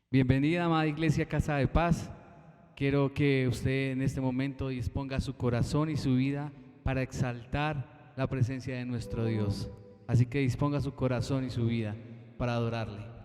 Bienvenida, amada Iglesia Casa de Paz. Quiero que usted en este momento disponga su corazón y su vida para exaltar la presencia de nuestro Dios. Así que disponga su corazón y su vida para adorarle.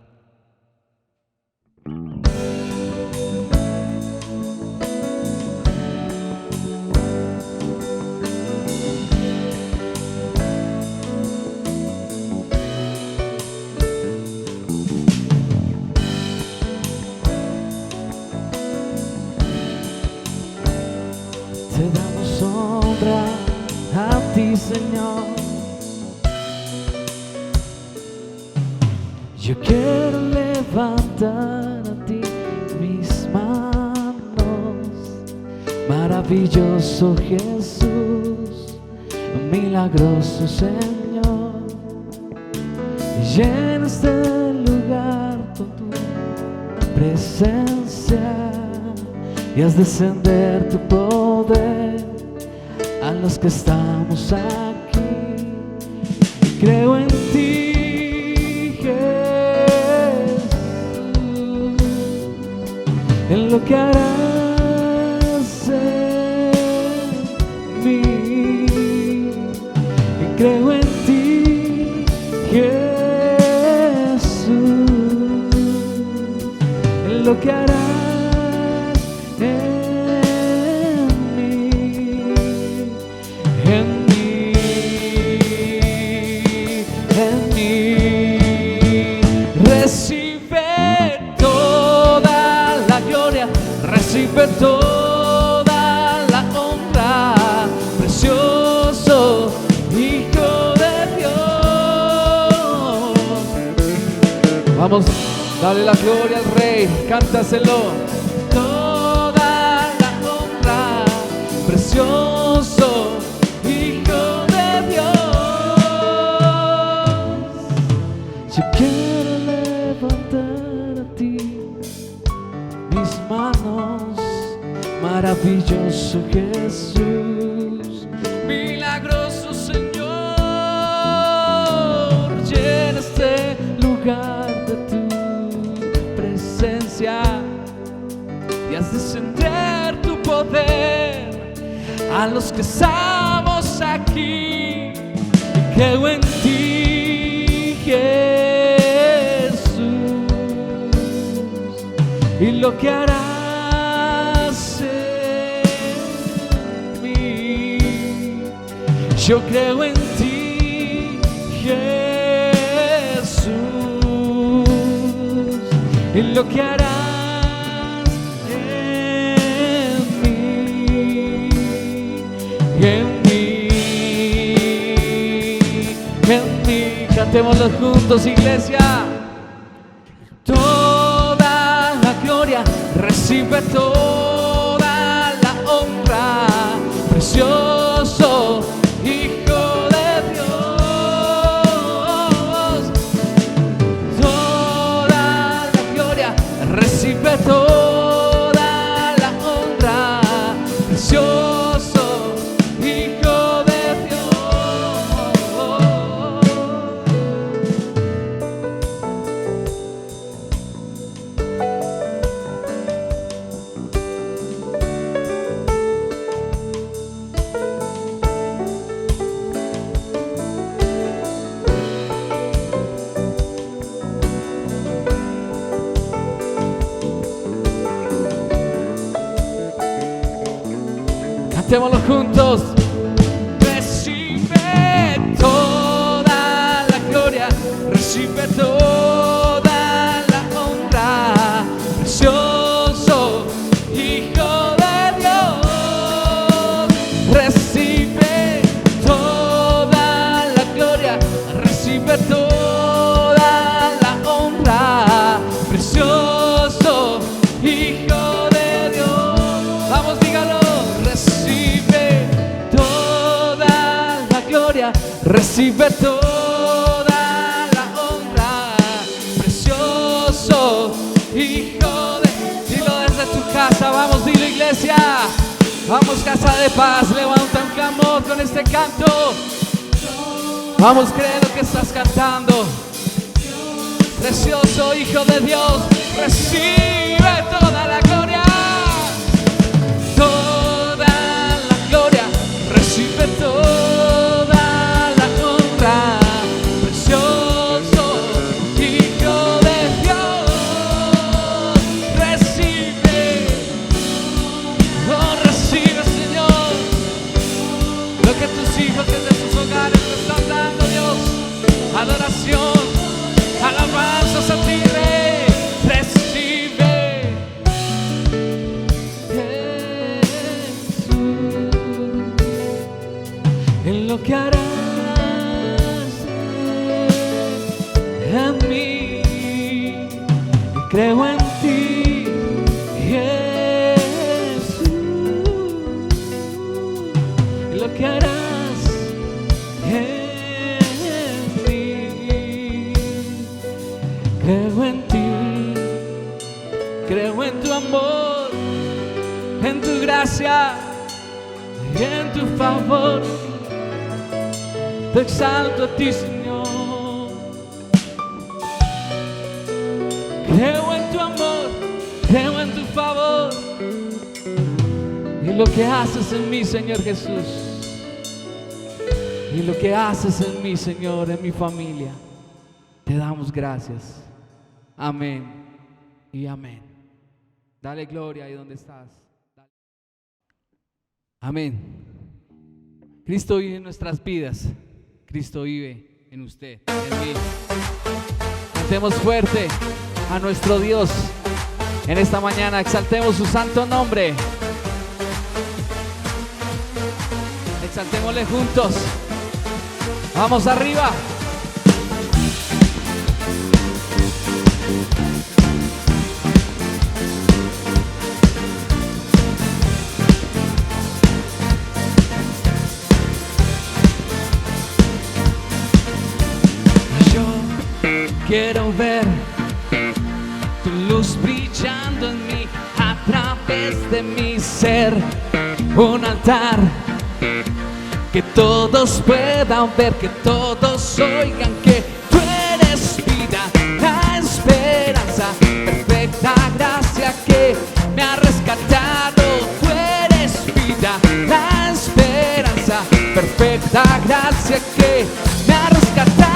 Te damos honra a ti, Señor. Yo quiero levantar a ti mis manos. Maravilloso Jesús, milagroso Señor. Llena este lugar con tu presencia y haz descender tu poder a los que estamos aquí. Y creo en ti, Jesús, en lo que harás en mí. Y creo en ti, Jesús, en lo que harás recibe toda la honra, precioso Hijo de Dios. Vamos, dale la gloria al Rey, cántaselo. Toda la honra, precioso Hijo de Dios. Yo quiero levantar a ti mis manos, maravilloso Jesús, milagroso Señor. Llena este lugar de tu presencia y haz descender tu poder a los que estamos aquí. Y creo en ti, Jesús, y lo que harás en mí. Yo creo en ti, Jesús, y lo que harás en mí, en mí, en mí. Cantémoslo juntos, iglesia. Recibe toda la honra, precioso Hijo de Dios. Toda la gloria, recibe toda la honra, precioso Hijo de Dios. Cantémoslo juntos. Recibe toda la gloria, recibe toda la honra, precioso Hijo de Dios. Recibe toda la gloria, recibe toda la honra, precioso Hijo de Dios. Vamos, dígalo. Recibe toda la honra, precioso Hijo de Dios. Dilo desde tu casa, vamos, dilo, iglesia. Vamos, Casa de Paz, levanta un clamor con este canto. Vamos, cree lo que estás cantando. Precioso Hijo de Dios, recibe toda la gloria. Toda la gloria, recibe toda la honra. Precioso Hijo de Dios, recibe, oh, recibe, Señor, lo que tus hijos desde sus hogares te están dando, Dios. Adoración, alabanzas a ti, Rey. Recibe, Jesús, en lo que harás en mí. Creo en ti, Jesús, en lo que harás en mí. Creo en ti, creo en tu amor, en tu gracia y en tu favor. Te exalto a ti, Señor. Creo en tu amor, creo en tu favor y lo que haces en mí, Señor Jesús, y lo que haces en mí, Señor, en mi familia. Te damos gracias. Amén y amén. Dale gloria ahí donde estás. Amén. Cristo vive en nuestras vidas. Cristo vive en usted, en mí. Cantemos fuerte a nuestro Dios en esta mañana. Exaltemos su santo nombre. Exaltémosle juntos. Vamos arriba. Quiero ver tu luz brillando en mí a través de mi ser. Un altar que todos puedan ver, que todos oigan que tú eres vida, la esperanza, perfecta gracia que me ha rescatado. Tú eres vida, la esperanza, perfecta gracia que me ha rescatado.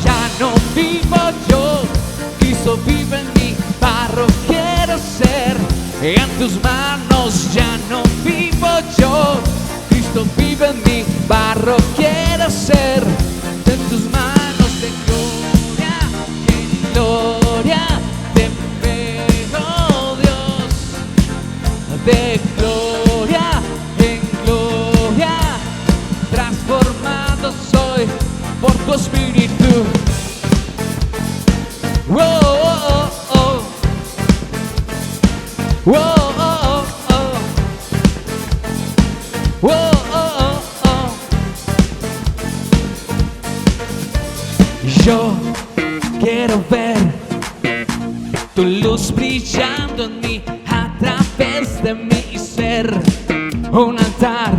Ya no vivo yo, Cristo vive en mí, barro quiero ser, en tus manos ya no vivo yo, Cristo vive en mí, barro quiero ser, en tus manos de gloria en gloria, te veo, Dios, de gloria en gloria, transformado soy por tu espíritu. Whoa, oh, oh. Whoa, oh, oh. Whoa, oh, oh. Yo quiero ver tu luz brillando en mí a través de mi ser. Un altar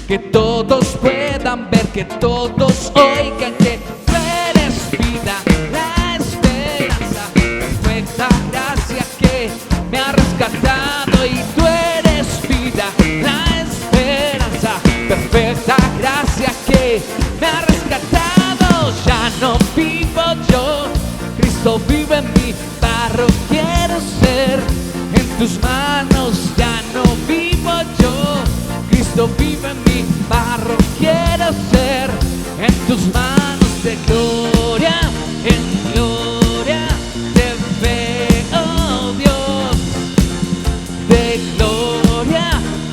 que todos puedan ver, que todos oigan que tú eres vida, la esperanza, perfecta gracia que me ha rescatado. Y tú eres vida, la esperanza, perfecta gracia que me ha rescatado. Ya no vivo yo, Cristo vive en mí, barro quiero ser, en tus manos ya no vivo yo, Cristo vive en mí, barro quiero ser, en tus manos de gloria en gloria, te veo, Dios, de gloria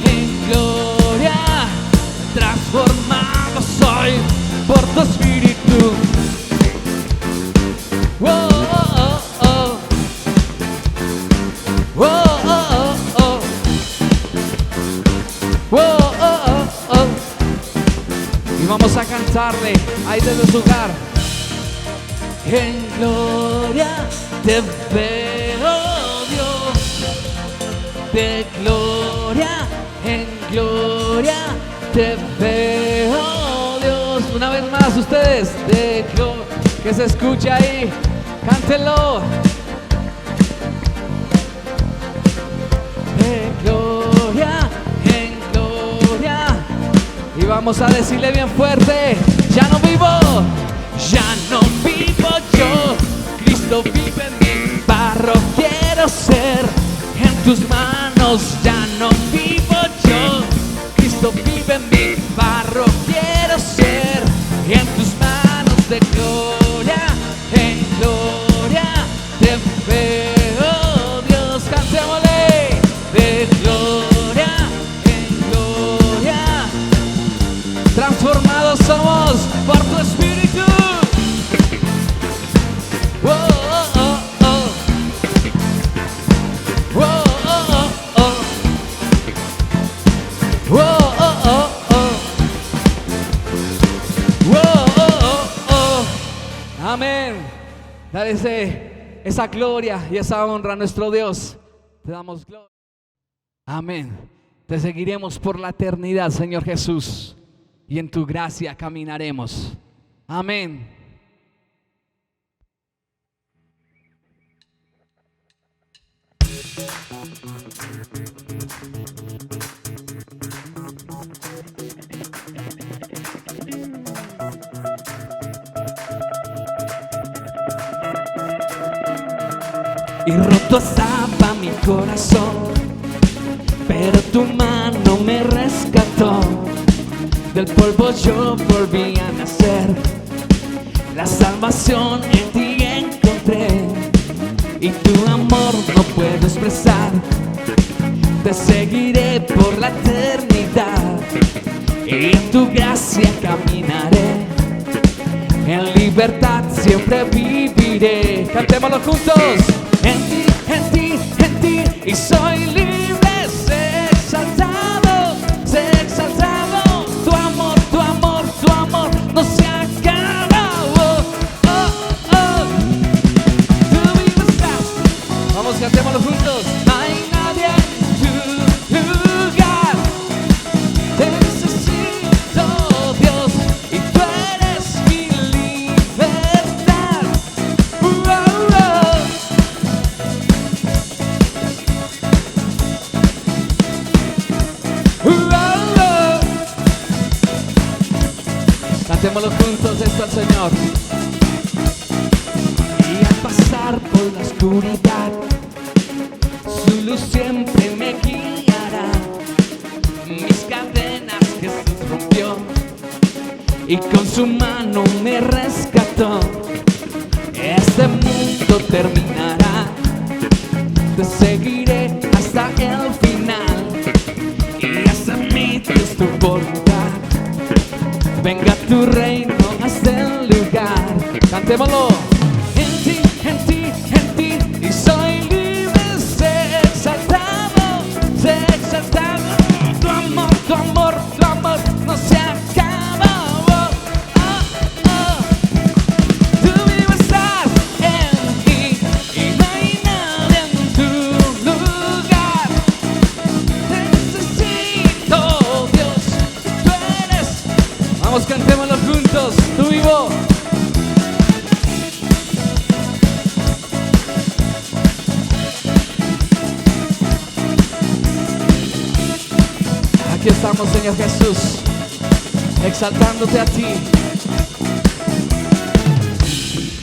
en gloria, transformado soy por tu espíritu. Oh, oh, oh. Oh, oh, oh. Oh, oh, oh. Y vamos a cantarle ahí desde su hogar. En gloria te veo, Dios, de gloria en gloria te veo, Dios. Una vez más ustedes, de gloria Que se escuche ahí, cántelo. En gloria, en gloria. Y vamos a decirle bien fuerte: ya no vivo yo, Cristo vive en mí. Barro quiero ser, en tus manos ya no vivo yo, Cristo vive en mí. Barro quiero ser, en tus manos de gloria, en gloria te veo, Dios. Cantémosle: de gloria en gloria, transformados somos por tu Espíritu. Oh, oh, oh, oh. Oh, oh, oh, oh. Oh, oh, oh, oh. Oh, oh, oh, oh. Amén. Dale esa gloria y esa honra a nuestro Dios. Te damos gloria. Amén. Te seguiremos por la eternidad, Señor Jesús, y en tu gracia caminaremos. Amén. Y roto estaba mi corazón, pero tu mano me rescató. Del polvo yo volví a nacer, la salvación en ti encontré. Y tu amor no puedo expresar, te seguiré por la eternidad. Y en tu gracia caminaré, en libertad siempre viviré. Cantémoslo juntos. En ti, en ti, en ti, y soy libre, sé exaltado, sé exaltado. Tu amor, tu amor, tu amor no se acaba. Oh, oh, oh. Tú vives estás. Vamos, cantémoslo juntos. No hay nadie en tu lugar. Te necesito, Dios, y tú eres mi libertad. Oh, oh. Cantémoslo juntos esto al Señor. Y al pasar por la oscuridad, su luz siempre me guiará. Mis cadenas Jesús rompió y con su mano me rescató. Este mundo terminará, te seguiré hasta el final. Y hasta mí es tu voluntad. Venga tu reino hasta el lugar. Cantémoslo. En ti, en ti, en ti, y soy libre, sé exaltado, sé exaltado. Tu amor, tu amor, tu amor no se acaba. Oh, oh, oh. Tú vives estás en ti y no hay nadie en tu lugar. Te necesito, Dios, tú eres. Vamos, cantémoslo juntos, tú vivo. Aquí estamos, Señor Jesús, exaltándote a ti.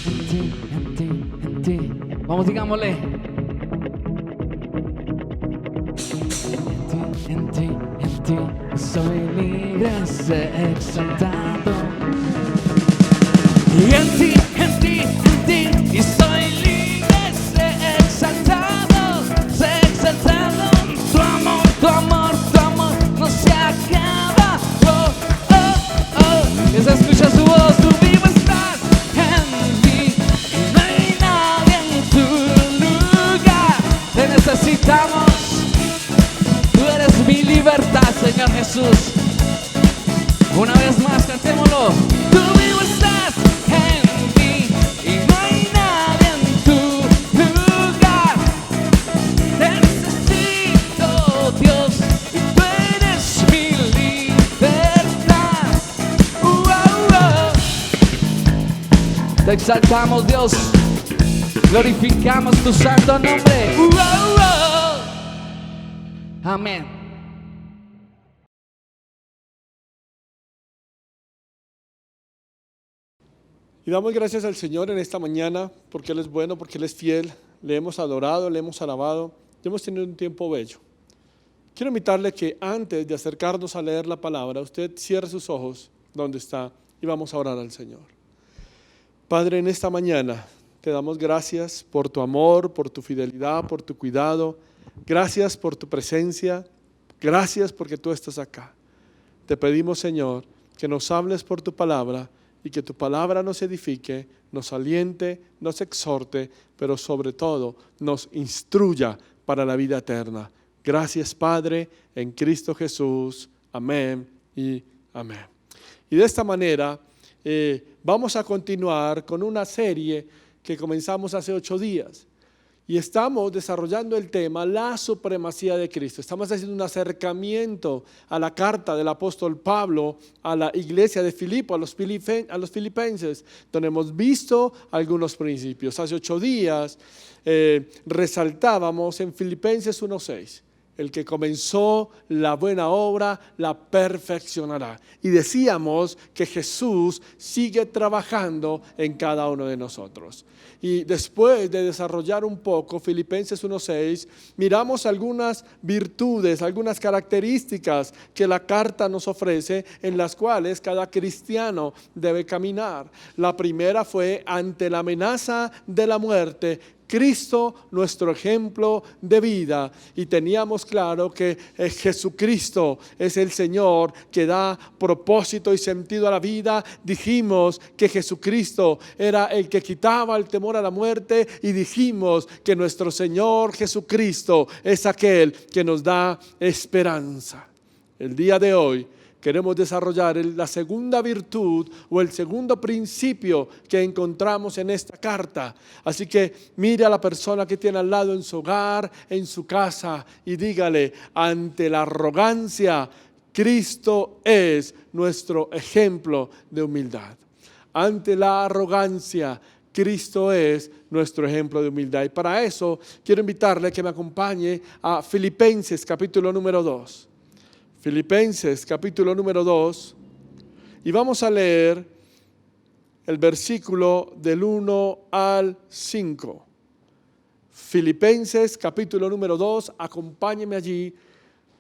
En ti, en ti, en ti. Vamos, digámosle. En ti, en ti, soy libre, sé exaltado. Y en ti, en ti, en ti, y soy libre, sé exaltado, sé exaltado. Tu amor, tu amor, tu amor no se acaba. Oh, oh, oh. Que se escucha su voz, tú vivo estás en mí y no hay nadie en tu lugar. Te necesitamos. Tú eres mi libertad, Señor Jesús. Una vez más, cantémoslo. Tú vivo estás en mí y no hay nadie en tu lugar. Te necesito, Dios, y tú eres mi libertad. Te exaltamos, Dios. Glorificamos tu santo nombre. Amén. Y damos gracias al Señor en esta mañana porque Él es bueno, porque Él es fiel. Le hemos adorado, le hemos alabado y hemos tenido un tiempo bello. Quiero invitarle que antes de acercarnos a leer la palabra, usted cierre sus ojos donde está y vamos a orar al Señor. Padre, en esta mañana te damos gracias por tu amor, por tu fidelidad, por tu cuidado. Gracias por tu presencia. Gracias porque tú estás acá. Te pedimos, Señor, que nos hables por tu palabra y que tu palabra nos edifique, nos aliente, nos exhorte, pero sobre todo nos instruya para la vida eterna. Gracias, Padre, en Cristo Jesús. Amén y amén. Y de esta manera vamos a continuar con una serie que comenzamos hace 8 días. Y estamos desarrollando el tema, la supremacía de Cristo. Estamos haciendo un acercamiento a la carta del apóstol Pablo a la iglesia de Filipo, a los filipenses, donde hemos visto algunos principios. Hace 8 días resaltábamos en Filipenses 1:6. El que comenzó la buena obra la perfeccionará. Y decíamos que Jesús sigue trabajando en cada uno de nosotros. Y después de desarrollar un poco Filipenses 1:6, miramos algunas virtudes, algunas características que la carta nos ofrece en las cuales cada cristiano debe caminar. La primera fue ante la amenaza de la muerte, Cristo, nuestro ejemplo de vida, y teníamos claro que Jesucristo es el Señor que da propósito y sentido a la vida. Dijimos que Jesucristo era el que quitaba el temor a la muerte y dijimos que nuestro Señor Jesucristo es aquel que nos da esperanza. El día de hoy queremos desarrollar la segunda virtud o el segundo principio que encontramos en esta carta. Así que mire a la persona que tiene al lado en su hogar, en su casa y dígale: ante la arrogancia, Cristo es nuestro ejemplo de humildad. Ante la arrogancia, Cristo es nuestro ejemplo de humildad. Y para eso quiero invitarle a que me acompañe a Filipenses capítulo número 2. Filipenses capítulo número 2 y vamos a leer el versículo del 1 al 5. Filipenses capítulo número 2, acompáñeme allí.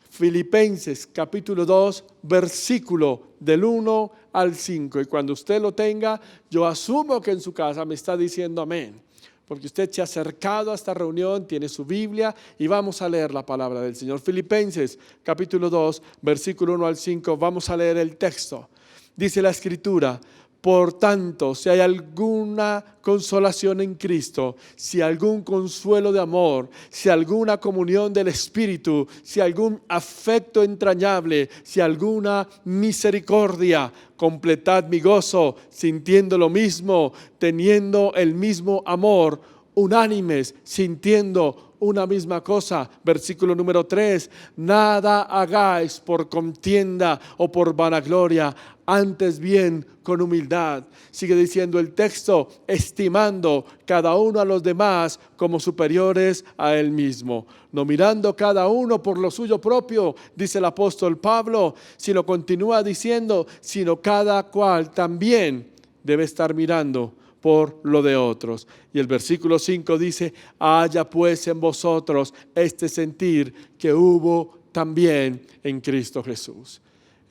Filipenses capítulo 2, versículo del 1 al 5. Y cuando usted lo tenga, yo asumo que en su casa me está diciendo amén. Porque usted se ha acercado a esta reunión, tiene su Biblia y vamos a leer la palabra del Señor. Filipenses capítulo 2, versículo 1 al 5, vamos a leer el texto. Dice la Escritura: por tanto, si hay alguna consolación en Cristo, si algún consuelo de amor, si alguna comunión del Espíritu, si algún afecto entrañable, si alguna misericordia, completad mi gozo, sintiendo lo mismo, teniendo el mismo amor, unánimes, sintiendo una misma cosa. Versículo número 3, nada hagáis por contienda o por vanagloria, antes bien con humildad. Sigue diciendo el texto: estimando cada uno a los demás como superiores a él mismo, no mirando cada uno por lo suyo propio, dice el apóstol Pablo, sino continúa diciendo, sino cada cual también debe estar mirando por lo de otros. Y el versículo 5 dice: haya pues en vosotros este sentir que hubo también en Cristo Jesús.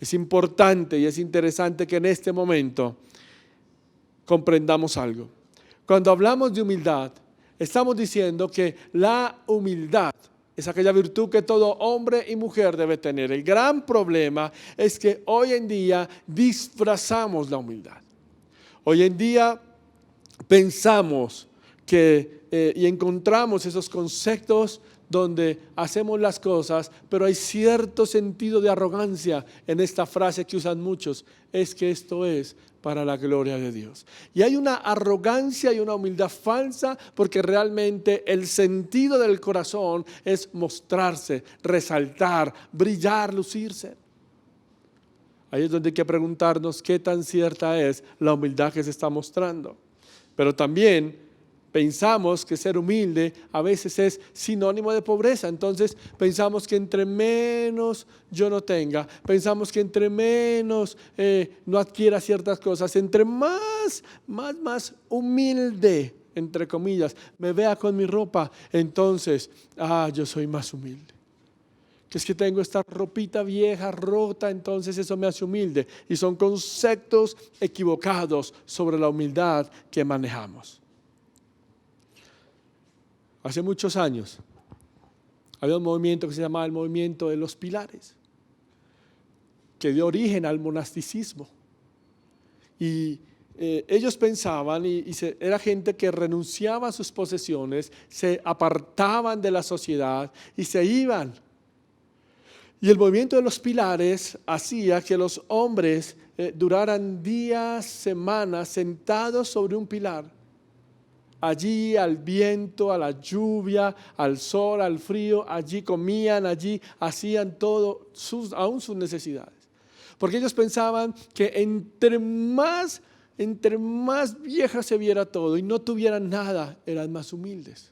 Es importante y es interesante que en este momento comprendamos algo. Cuando hablamos de humildad, estamos diciendo que la humildad es aquella virtud que todo hombre y mujer debe tener. El gran problema es que hoy en día disfrazamos la humildad. Hoy en día pensamos que y encontramos esos conceptos donde hacemos las cosas, pero hay cierto sentido de arrogancia en esta frase que usan muchos: es que esto es para la gloria de Dios. Y hay una arrogancia y una humildad falsa, porque realmente el sentido del corazón es mostrarse, resaltar, brillar, lucirse. Ahí es donde hay que preguntarnos qué tan cierta es la humildad que se está mostrando. Pero también pensamos que ser humilde a veces es sinónimo de pobreza. Entonces pensamos que entre menos yo no tenga, pensamos que entre menos no adquiera ciertas cosas, entre más humilde, entre comillas, me vea con mi ropa, entonces, yo soy más humilde. Que es que tengo esta ropita vieja, rota, entonces eso me hace humilde. Y son conceptos equivocados sobre la humildad que manejamos. Hace muchos años había un movimiento que se llamaba el movimiento de los pilares, que dio origen al monasticismo. Y ellos pensaban, era gente que renunciaba a sus posesiones, se apartaban de la sociedad y se iban. Y el movimiento de los pilares hacía que los hombres duraran días, semanas sentados sobre un pilar. Allí al viento, a la lluvia, al sol, al frío, allí comían, allí hacían todo, aún sus necesidades. Porque ellos pensaban que entre más vieja se viera todo y no tuvieran nada, eran más humildes.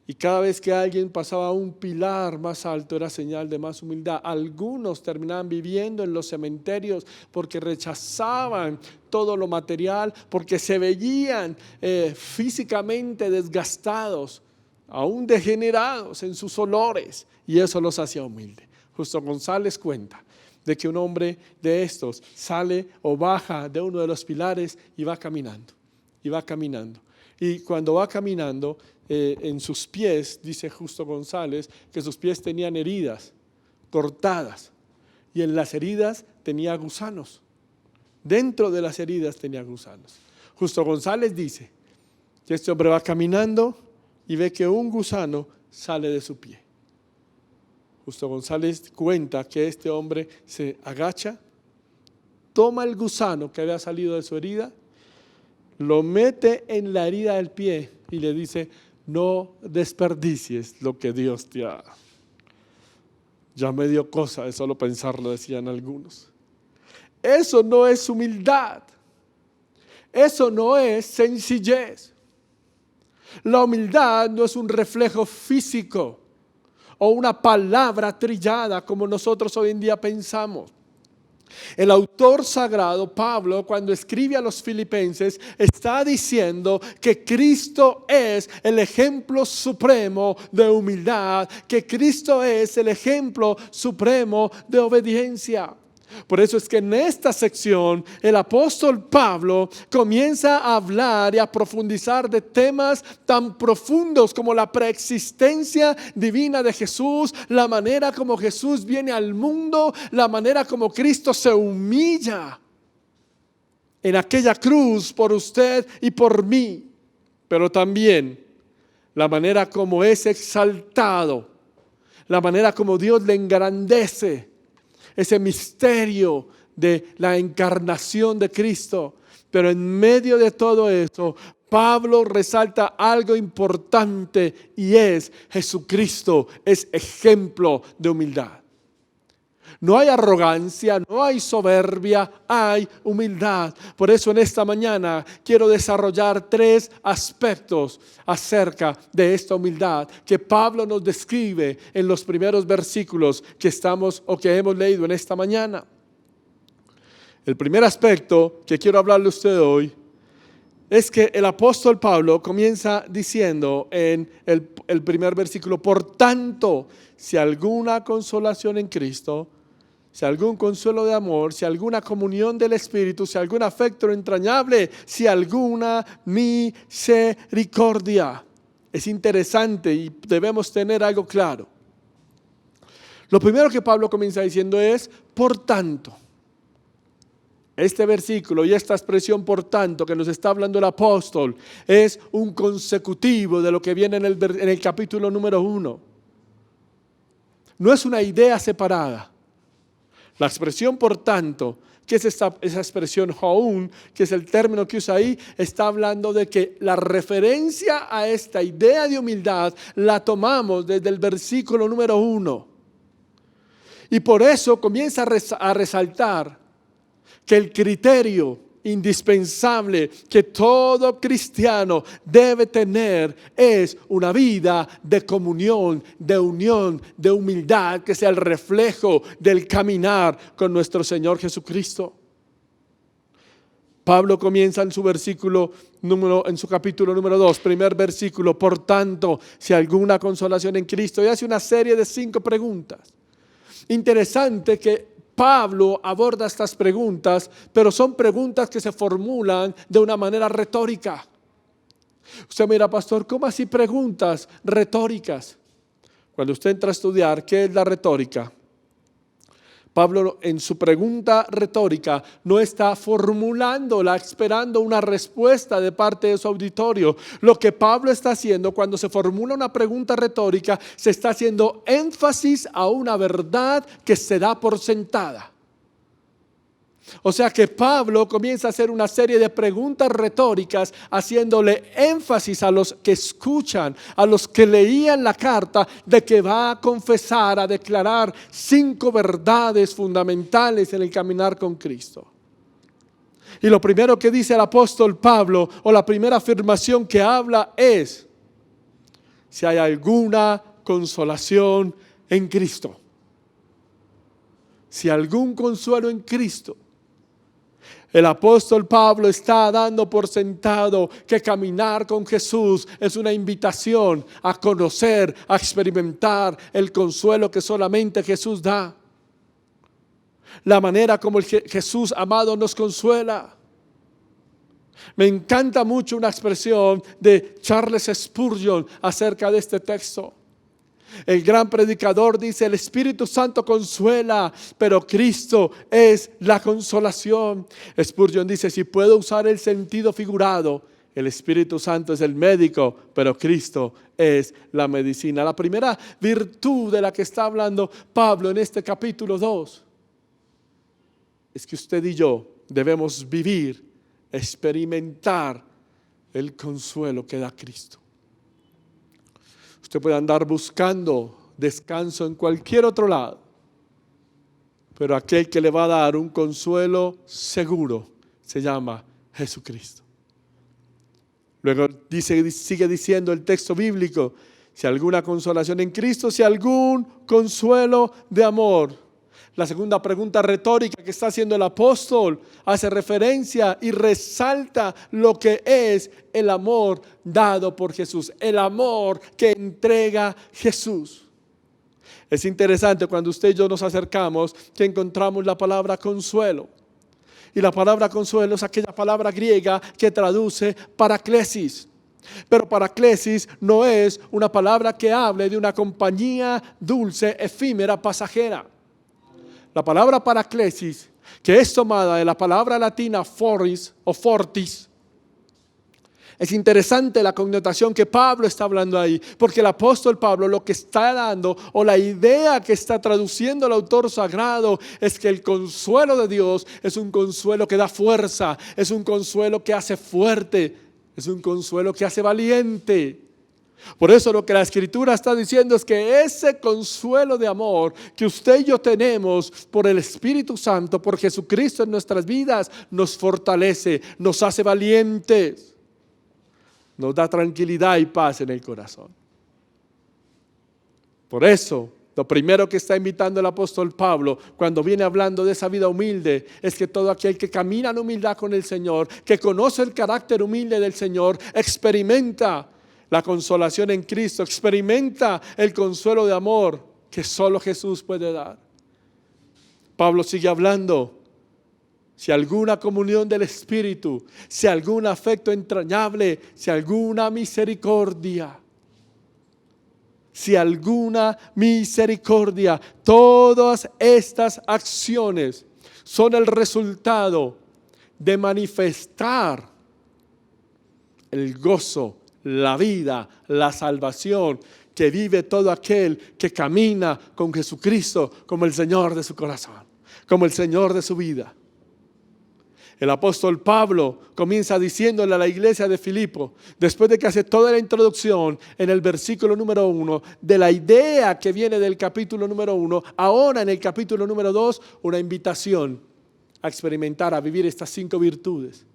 Y cada vez que alguien pasaba a un pilar más alto era señal de más humildad. Algunos terminaban viviendo en los cementerios porque rechazaban todo lo material, porque se veían físicamente desgastados, aún degenerados en sus olores, y eso los hacía humildes. Justo González cuenta de que un hombre de estos sale o baja de uno de los pilares y va caminando, y cuando va caminando, en sus pies, dice Justo González, que sus pies tenían heridas cortadas y en las heridas tenía gusanos. Dentro de las heridas tenía gusanos. Justo González dice que este hombre va caminando y ve que un gusano sale de su pie. Justo González cuenta que este hombre se agacha, toma el gusano que había salido de su herida, lo mete en la herida del pie y le dice: no desperdicies lo que Dios te ha dado. Ya me dio cosa de solo pensarlo, decían algunos. Eso no es humildad. Eso no es sencillez. La humildad no es un reflejo físico o una palabra trillada como nosotros hoy en día pensamos. El autor sagrado, Pablo, cuando escribe a los filipenses, está diciendo que Cristo es el ejemplo supremo de humildad, que Cristo es el ejemplo supremo de obediencia. Por eso es que en esta sección el apóstol Pablo comienza a hablar y a profundizar de temas tan profundos como la preexistencia divina de Jesús, la manera como Jesús viene al mundo, la manera como Cristo se humilla en aquella cruz por usted y por mí, pero también la manera como es exaltado, la manera como Dios le engrandece. Ese misterio de la encarnación de Cristo. Pero en medio de todo eso, Pablo resalta algo importante y es: Jesucristo es ejemplo de humildad. No hay arrogancia, no hay soberbia, hay humildad. Por eso en esta mañana quiero desarrollar 3 aspectos acerca de esta humildad que Pablo nos describe en los primeros versículos que hemos leído en esta mañana. El primer aspecto que quiero hablarle a usted hoy es que el apóstol Pablo comienza diciendo en el primer versículo: por tanto, si alguna consolación en Cristo, si algún consuelo de amor, si alguna comunión del Espíritu, si algún afecto entrañable, si alguna misericordia. Es interesante y debemos tener algo claro. Lo primero que Pablo comienza diciendo es: por tanto. Este versículo y esta expresión por tanto que nos está hablando el apóstol es un consecutivo de lo que viene en el capítulo número 1. No es una idea separada. La expresión por tanto, que es esa expresión houn, que es el término que usa ahí, está hablando de que la referencia a esta idea de humildad la tomamos desde el versículo número 1. Y por eso comienza a resaltar que el criterio indispensable que todo cristiano debe tener es una vida de comunión, de unión, de humildad, que sea el reflejo del caminar con nuestro Señor Jesucristo. Pablo comienza en su capítulo número 2, primer versículo: por tanto, si alguna consolación en Cristo, y hace una serie de 5 preguntas. Interesante que Pablo aborda estas preguntas, pero son preguntas que se formulan de una manera retórica. Usted mira, pastor, ¿cómo así preguntas retóricas? Cuando usted entra a estudiar qué es la retórica, Pablo en su pregunta retórica no está formulándola esperando una respuesta de parte de su auditorio. Lo que Pablo está haciendo cuando se formula una pregunta retórica, se está haciendo énfasis a una verdad que se da por sentada. O sea que Pablo comienza a hacer una serie de preguntas retóricas, haciéndole énfasis a los que escuchan, a los que leían la carta, de que va a confesar, a declarar 5 verdades fundamentales en el caminar con Cristo. Y lo primero que dice el apóstol Pablo, o la primera afirmación que habla, es: si hay alguna consolación en Cristo. Si algún consuelo en Cristo. El apóstol Pablo está dando por sentado que caminar con Jesús es una invitación a conocer, a experimentar el consuelo que solamente Jesús da. La manera como el Jesús amado nos consuela. Me encanta mucho una expresión de Charles Spurgeon acerca de este texto. El gran predicador dice: el Espíritu Santo consuela, pero Cristo es la consolación. Spurgeon dice: si puedo usar el sentido figurado, el Espíritu Santo es el médico, pero Cristo es la medicina. La primera virtud de la que está hablando Pablo en este capítulo 2 es que usted y yo debemos vivir, experimentar el consuelo que da Cristo. Usted puede andar buscando descanso en cualquier otro lado, pero aquel que le va a dar un consuelo seguro se llama Jesucristo. Luego sigue diciendo el texto bíblico: si alguna consolación en Cristo, si algún consuelo de amor. La segunda pregunta retórica que está haciendo el apóstol hace referencia y resalta lo que es el amor dado por Jesús, el amor que entrega Jesús. Es interesante cuando usted y yo nos acercamos que encontramos la palabra consuelo. Y la palabra consuelo es aquella palabra griega que traduce paraklesis. Pero paraklesis no es una palabra que hable de una compañía dulce, efímera, pasajera. La palabra paraklesis, que es tomada de la palabra latina foris o fortis, es interesante la connotación que Pablo está hablando ahí, porque el apóstol Pablo lo que está dando, o la idea que está traduciendo el autor sagrado, es que el consuelo de Dios es un consuelo que da fuerza, es un consuelo que hace fuerte, es un consuelo que hace valiente. Por eso lo que la Escritura está diciendo es que ese consuelo de amor que usted y yo tenemos por el Espíritu Santo, por Jesucristo en nuestras vidas, nos fortalece, nos hace valientes, nos da tranquilidad y paz en el corazón. Por eso, lo primero que está invitando el apóstol Pablo cuando viene hablando de esa vida humilde es que todo aquel que camina en humildad con el Señor, que conoce el carácter humilde del Señor, experimenta la consolación en Cristo, experimenta el consuelo de amor que solo Jesús puede dar. Pablo sigue hablando: si alguna comunión del Espíritu, si algún afecto entrañable, si alguna misericordia. Si alguna misericordia. Todas estas acciones son el resultado de manifestar el gozo, la vida, la salvación que vive todo aquel que camina con Jesucristo como el Señor de su corazón, como el Señor de su vida. El apóstol Pablo comienza diciéndole a la iglesia de Filipo, después de que hace toda la introducción en el versículo número 1, de la idea que viene del capítulo número 1, ahora en el capítulo número 2, una invitación a experimentar, a vivir estas 5 virtudes,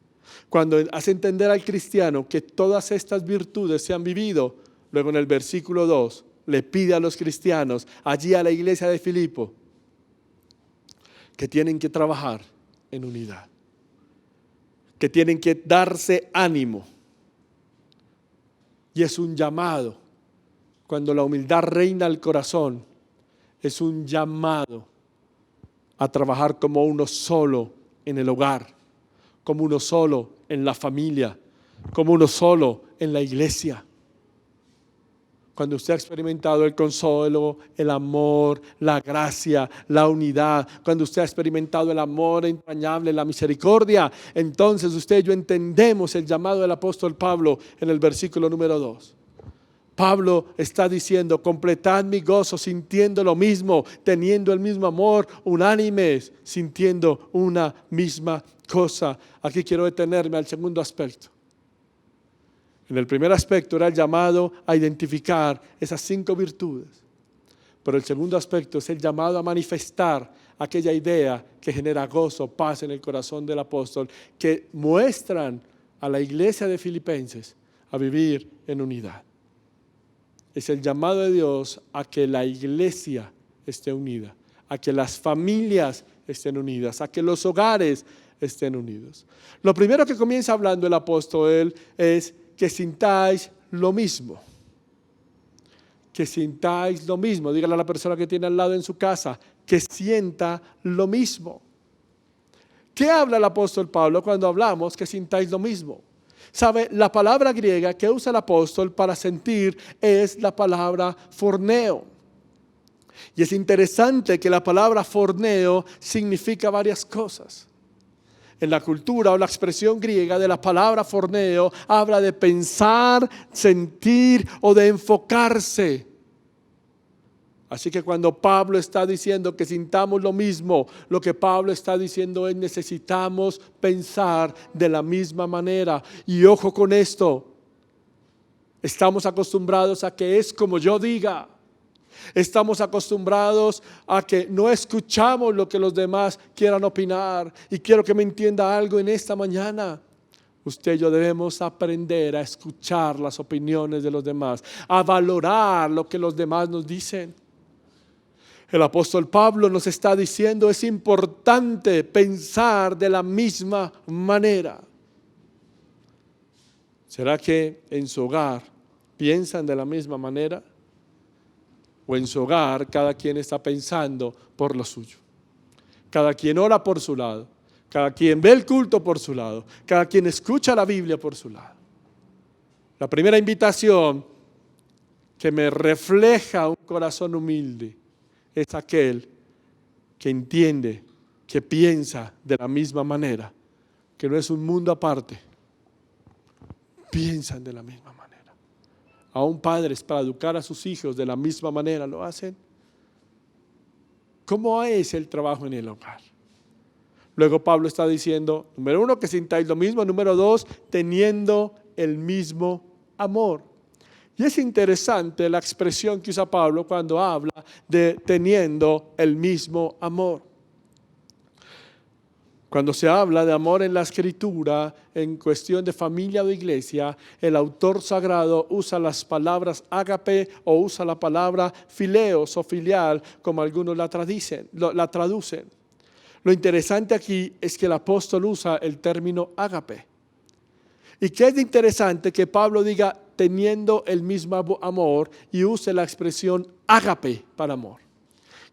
cuando hace entender al cristiano que todas estas virtudes se han vivido, luego en el versículo 2 le pide a los cristianos, allí a la iglesia de Filipo, que tienen que trabajar en unidad, que tienen que darse ánimo. Y es un llamado, cuando la humildad reina el corazón, es un llamado a trabajar como uno solo en el hogar, como uno solo en la familia, como uno solo en la iglesia. Cuando usted ha experimentado el consuelo, el amor, la gracia, la unidad, cuando usted ha experimentado el amor entrañable, la misericordia, entonces usted y yo entendemos el llamado del apóstol Pablo en el versículo número 2. Pablo está diciendo, completad mi gozo sintiendo lo mismo, teniendo el mismo amor, unánimes, sintiendo una misma cosa. Aquí quiero detenerme al segundo aspecto. En el primer aspecto era el llamado a identificar esas 5 virtudes. Pero el segundo aspecto es el llamado a manifestar aquella idea que genera gozo, paz en el corazón del apóstol, que muestran a la iglesia de Filipenses a vivir en unidad. Es el llamado de Dios a que la iglesia esté unida, a que las familias estén unidas, a que los hogares estén unidos. Lo primero que comienza hablando el apóstol es que sintáis lo mismo. Que sintáis lo mismo. Dígale a la persona que tiene al lado en su casa, que sienta lo mismo. ¿Qué habla el apóstol Pablo cuando hablamos que sintáis lo mismo? ¿Sabe? La palabra griega que usa el apóstol para sentir es la palabra forneo. Y es interesante que la palabra forneo significa varias cosas. En la cultura o la expresión griega de la palabra forneo habla de pensar, sentir o de enfocarse. Así que cuando Pablo está diciendo que sintamos lo mismo, lo que Pablo está diciendo es necesitamos pensar de la misma manera. Y ojo con esto, estamos acostumbrados a que es como yo diga. Estamos acostumbrados a que no escuchamos lo que los demás quieran opinar. Y quiero que me entienda algo en esta mañana. Usted y yo debemos aprender a escuchar las opiniones de los demás, a valorar lo que los demás nos dicen. El apóstol Pablo nos está diciendo es importante pensar de la misma manera. ¿Será que en su hogar piensan de la misma manera? ¿O en su hogar cada quien está pensando por lo suyo? Cada quien ora por su lado, cada quien ve el culto por su lado, cada quien escucha la Biblia por su lado. La primera invitación que me refleja un corazón humilde es aquel que entiende, que piensa de la misma manera, que no es un mundo aparte, piensan de la misma manera. Aún padres para educar a sus hijos de la misma manera lo hacen. ¿Cómo es el trabajo en el hogar? Luego Pablo está diciendo, número 1, que sintáis lo mismo, número 2, teniendo el mismo amor. Y es interesante la expresión que usa Pablo cuando habla de teniendo el mismo amor. Cuando se habla de amor en la Escritura, en cuestión de familia o iglesia, el autor sagrado usa las palabras ágape o usa la palabra fileos o filial, como algunos la traducen. Lo interesante aquí es que el apóstol usa el término ágape. ¿Y qué es interesante? Que Pablo diga teniendo el mismo amor y use la expresión ágape para amor.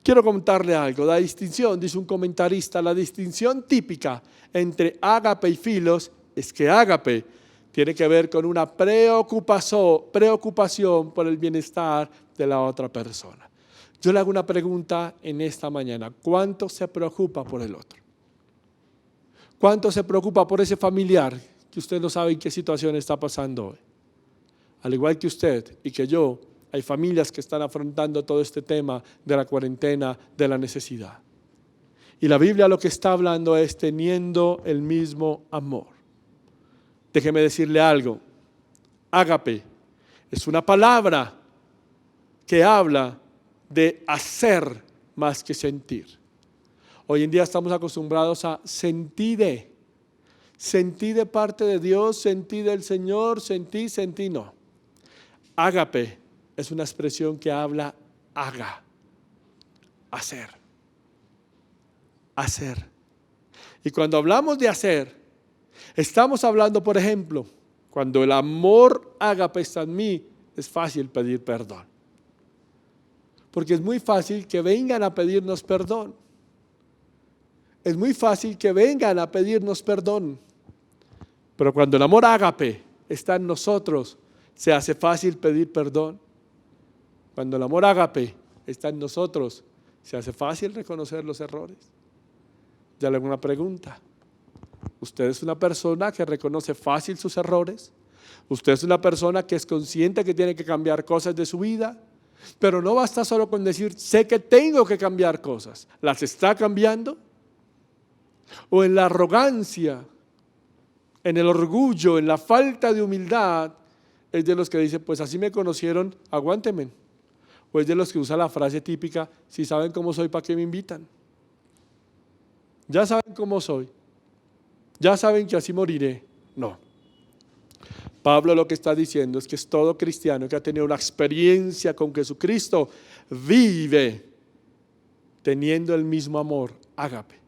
Quiero contarle algo. La distinción, dice un comentarista, la distinción típica entre ágape y filos es que ágape tiene que ver con una preocupación por el bienestar de la otra persona. Yo le hago una pregunta en esta mañana. ¿Cuánto se preocupa por el otro? ¿Cuánto se preocupa por ese familiar que usted no sabe en qué situación está pasando hoy? Al igual que usted y que yo, hay familias que están afrontando todo este tema de la cuarentena, de la necesidad. Y la Biblia lo que está hablando es teniendo el mismo amor. Déjeme decirle algo. Ágape es una palabra que habla de hacer más que sentir. Hoy en día estamos acostumbrados a sentí de parte de Dios, sentí del Señor, sentí, no. Ágape es una expresión que habla hacer. Y cuando hablamos de hacer, estamos hablando, por ejemplo, cuando el amor ágape está en mí, es fácil pedir perdón. Porque es muy fácil que vengan a pedirnos perdón. Es muy fácil que vengan a pedirnos perdón. Pero cuando el amor ágape está en nosotros, se hace fácil pedir perdón. Cuando el amor ágape está en nosotros, se hace fácil reconocer los errores. Ya le hago una pregunta. ¿Usted es una persona que reconoce fácil sus errores? ¿Usted es una persona que es consciente que tiene que cambiar cosas de su vida? Pero no basta solo con decir, sé que tengo que cambiar cosas. ¿Las está cambiando? ¿O en la arrogancia, en el orgullo, en la falta de humildad, es de los que dicen, pues así me conocieron, aguántenme? ¿O es de los que usa la frase típica, si saben cómo soy, ¿para qué me invitan? Ya saben cómo soy. Ya saben que así moriré. No. Pablo lo que está diciendo es que es todo cristiano que ha tenido una experiencia con Jesucristo, vive teniendo el mismo amor, ágape.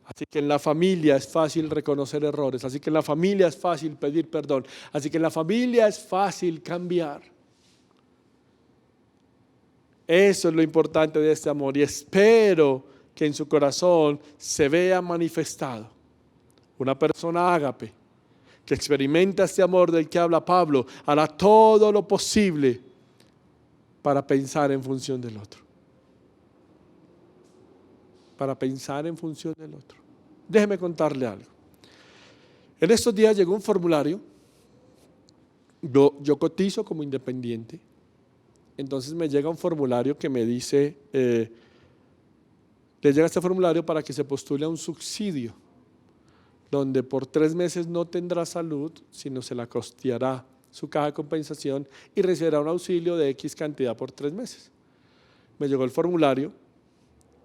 Así que en la familia es fácil reconocer errores, así que en la familia es fácil pedir perdón, así que en la familia es fácil cambiar. Eso es lo importante de este amor y espero que en su corazón se vea manifestado una persona ágape que experimenta este amor del que habla Pablo, hará todo lo posible para pensar en función del otro. Para pensar en función del otro. Déjeme contarle algo. En estos días llegó un formulario. Yo cotizo como independiente. Entonces me llega un formulario que me dice, le llega este formulario para que se postule a un subsidio, donde por 3 meses no tendrá salud, sino se la costeará su caja de compensación y recibirá un auxilio de X cantidad por 3 meses. Me llegó el formulario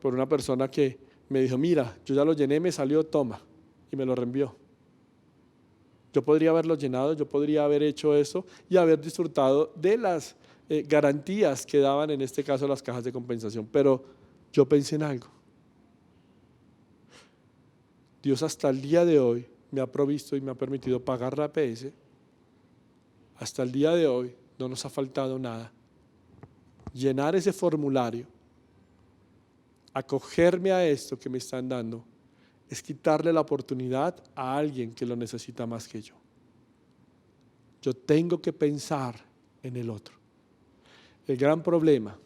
por una persona que me dijo, mira, yo ya lo llené, me salió, toma, y me lo reenvió. Yo podría haberlo llenado, yo podría haber hecho eso y haber disfrutado de las garantías que daban en este caso las cajas de compensación, pero yo pensé en algo. Dios hasta el día de hoy me ha provisto y me ha permitido pagar la APS. Hasta el día de hoy no nos ha faltado nada. Llenar ese formulario, acogerme a esto que me están dando, es quitarle la oportunidad a alguien que lo necesita más que yo. Yo tengo que pensar en el otro. El gran problema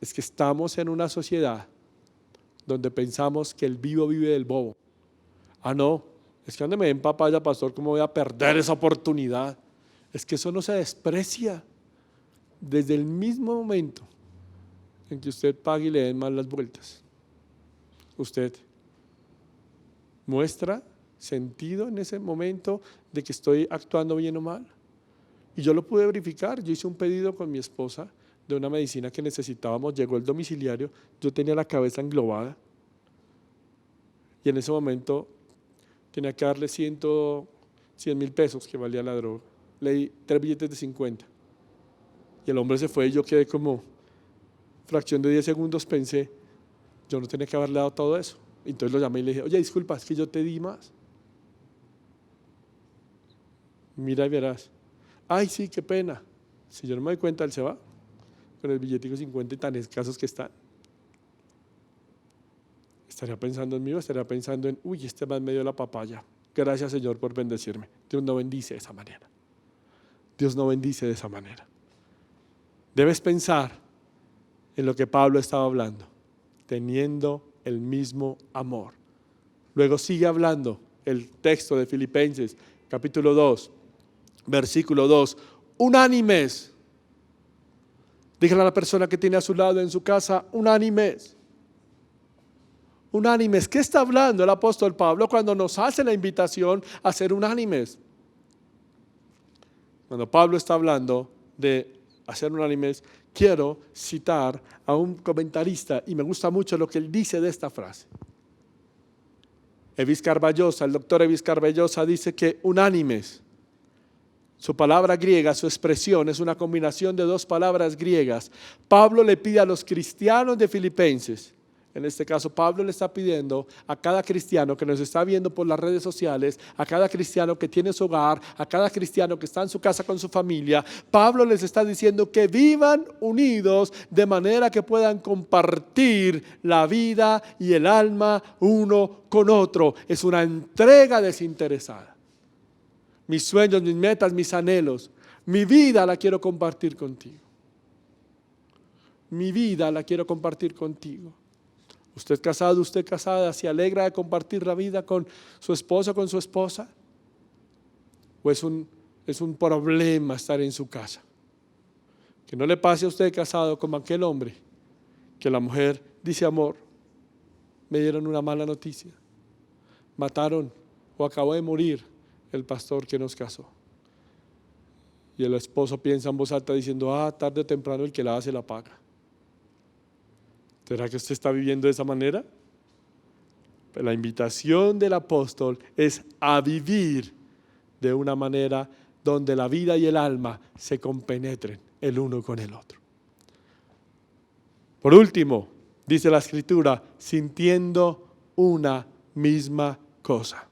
es que estamos en una sociedad donde pensamos que el vivo vive del bobo. Ah, no, es que donde me den papaya, pastor, ¿cómo voy a perder esa oportunidad? Es que eso no se desprecia. Desde el mismo momento en que usted pague y le den mal las vueltas, usted muestra sentido en ese momento de que estoy actuando bien o mal. Y yo lo pude verificar. Yo hice un pedido con mi esposa de una medicina que necesitábamos, llegó el domiciliario, yo tenía la cabeza englobada y en ese momento tenía que darle 100,000 pesos que valía la droga. Le di 3 billetes de 50 y el hombre se fue y yo quedé como, fracción de 10 segundos pensé, yo no tenía que haberle dado todo eso. Entonces lo llamé y le dije, oye, disculpa, es que yo te di más. Mira y verás. Ay, sí, qué pena. Si yo no me doy cuenta, él se va con el billetico 50 y tan escasos que están. Estaría pensando en mí o estaría pensando en, uy, este man me dio la papaya. Gracias, Señor, por bendecirme. Dios no bendice de esa manera. Dios no bendice de esa manera. Debes pensar en lo que Pablo estaba hablando, teniendo el mismo amor. Luego sigue hablando el texto de Filipenses, capítulo 2, versículo 2. Unánimes. Dígale a la persona que tiene a su lado en su casa, unánimes. Unánimes. ¿Qué está hablando el apóstol Pablo cuando nos hace la invitación a ser unánimes? Cuando Pablo está hablando de hacer unánimes, quiero citar a un comentarista y me gusta mucho lo que él dice de esta frase. Evis Carballosa, el doctor Evis Carballosa dice que unánimes, su palabra griega, su expresión es una combinación de dos palabras griegas. Pablo le pide a los cristianos de Filipenses, en este caso Pablo le está pidiendo a cada cristiano que nos está viendo por las redes sociales, a cada cristiano que tiene su hogar, a cada cristiano que está en su casa con su familia, Pablo les está diciendo que vivan unidos de manera que puedan compartir la vida y el alma uno con otro. Es una entrega desinteresada. Mis sueños, mis metas, mis anhelos, mi vida la quiero compartir contigo. Mi vida la quiero compartir contigo. Usted casado, usted casada, ¿se alegra de compartir la vida con su esposo o con su esposa? ¿O es un problema estar en su casa? Que no le pase a usted casado como aquel hombre que la mujer dice: amor, me dieron una mala noticia. Mataron o acabó de morir el pastor que nos casó. Y el esposo piensa en voz alta diciendo: tarde o temprano el que la hace la paga. ¿Será que usted está viviendo de esa manera? Pero la invitación del apóstol es a vivir de una manera donde la vida y el alma se compenetren el uno con el otro. Por último, dice la Escritura, sintiendo una misma cosa.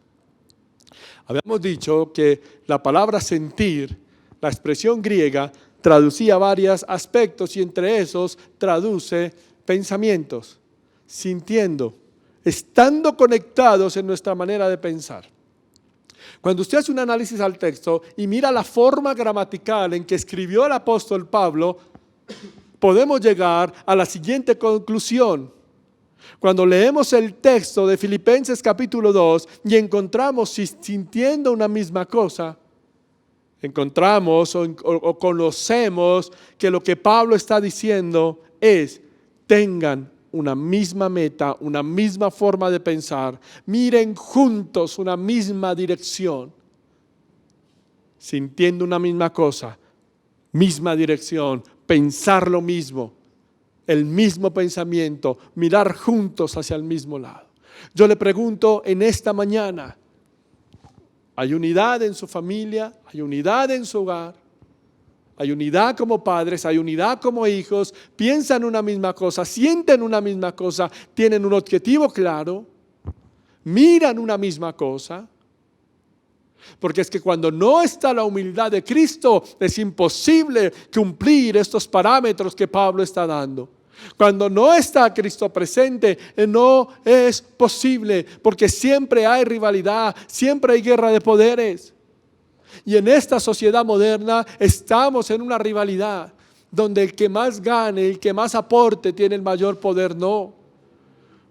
Habíamos dicho que la palabra sentir, la expresión griega, traducía varios aspectos y entre esos traduce pensamientos, sintiendo, estando conectados en nuestra manera de pensar. Cuando usted hace un análisis al texto y mira la forma gramatical en que escribió el apóstol Pablo, podemos llegar a la siguiente conclusión. Cuando leemos el texto de Filipenses capítulo 2 y encontramos sintiendo una misma cosa, encontramos o conocemos que lo que Pablo está diciendo es: tengan una misma meta, una misma forma de pensar, miren juntos una misma dirección, sintiendo una misma cosa, misma dirección, pensar lo mismo, el mismo pensamiento, mirar juntos hacia el mismo lado. Yo le pregunto en esta mañana, ¿hay unidad en su familia? ¿Hay unidad en su hogar? Hay unidad como padres, hay unidad como hijos, piensan una misma cosa, sienten una misma cosa, tienen un objetivo claro, miran una misma cosa. Porque es que cuando no está la humildad de Cristo, es imposible cumplir estos parámetros que Pablo está dando. Cuando no está Cristo presente, no es posible, porque siempre hay rivalidad, siempre hay guerra de poderes. Y en esta sociedad moderna estamos en una rivalidad donde el que más gane, el que más aporte tiene el mayor poder. No.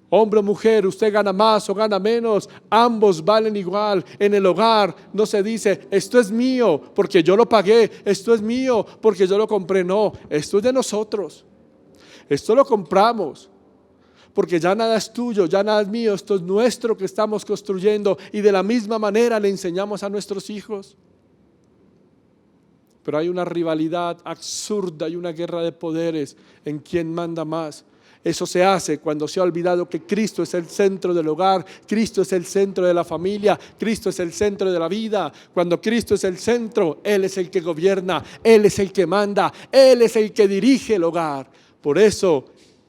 Hombre o mujer, usted gana más o gana menos, ambos valen igual. En el hogar no se dice: esto es mío porque yo lo pagué, esto es mío porque yo lo compré. No, esto es de nosotros. Esto lo compramos. Porque ya nada es tuyo, ya nada es mío, esto es nuestro que estamos construyendo. Y de la misma manera le enseñamos a nuestros hijos. Pero hay una rivalidad absurda y una guerra de poderes en quién manda más. Eso se hace cuando se ha olvidado que Cristo es el centro del hogar, Cristo es el centro de la familia, Cristo es el centro de la vida. Cuando Cristo es el centro, Él es el que gobierna, Él es el que manda, Él es el que dirige el hogar. Por eso,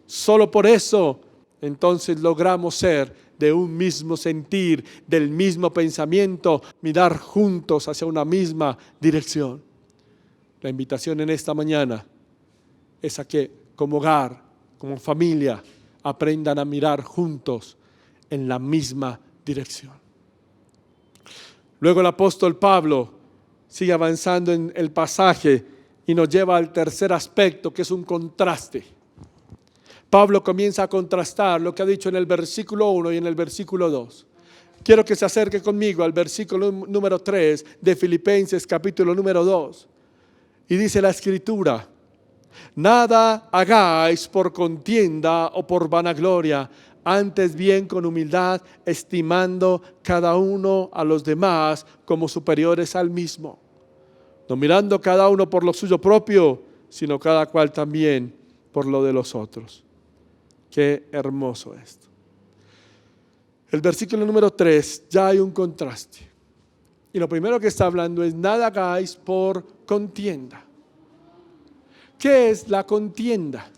solo por eso, entonces logramos ser de un mismo sentir, del mismo pensamiento, mirar juntos hacia una misma dirección. La invitación en esta mañana es a que como hogar, como familia, aprendan a mirar juntos en la misma dirección. Luego el apóstol Pablo sigue avanzando en el pasaje y nos lleva al tercer aspecto, que es un contraste. Pablo comienza a contrastar lo que ha dicho en el versículo 1 y en el versículo 2. Quiero que se acerque conmigo al versículo número 3 de Filipenses capítulo número 2. Y dice la Escritura: nada hagáis por contienda o por vanagloria, antes bien con humildad, estimando cada uno a los demás como superiores al mismo, no mirando cada uno por lo suyo propio, sino cada cual también por lo de los otros. Qué hermoso esto. El versículo número 3, ya hay un contraste. Y lo primero que está hablando es: nada hagáis por contienda. ¿Qué es la contienda?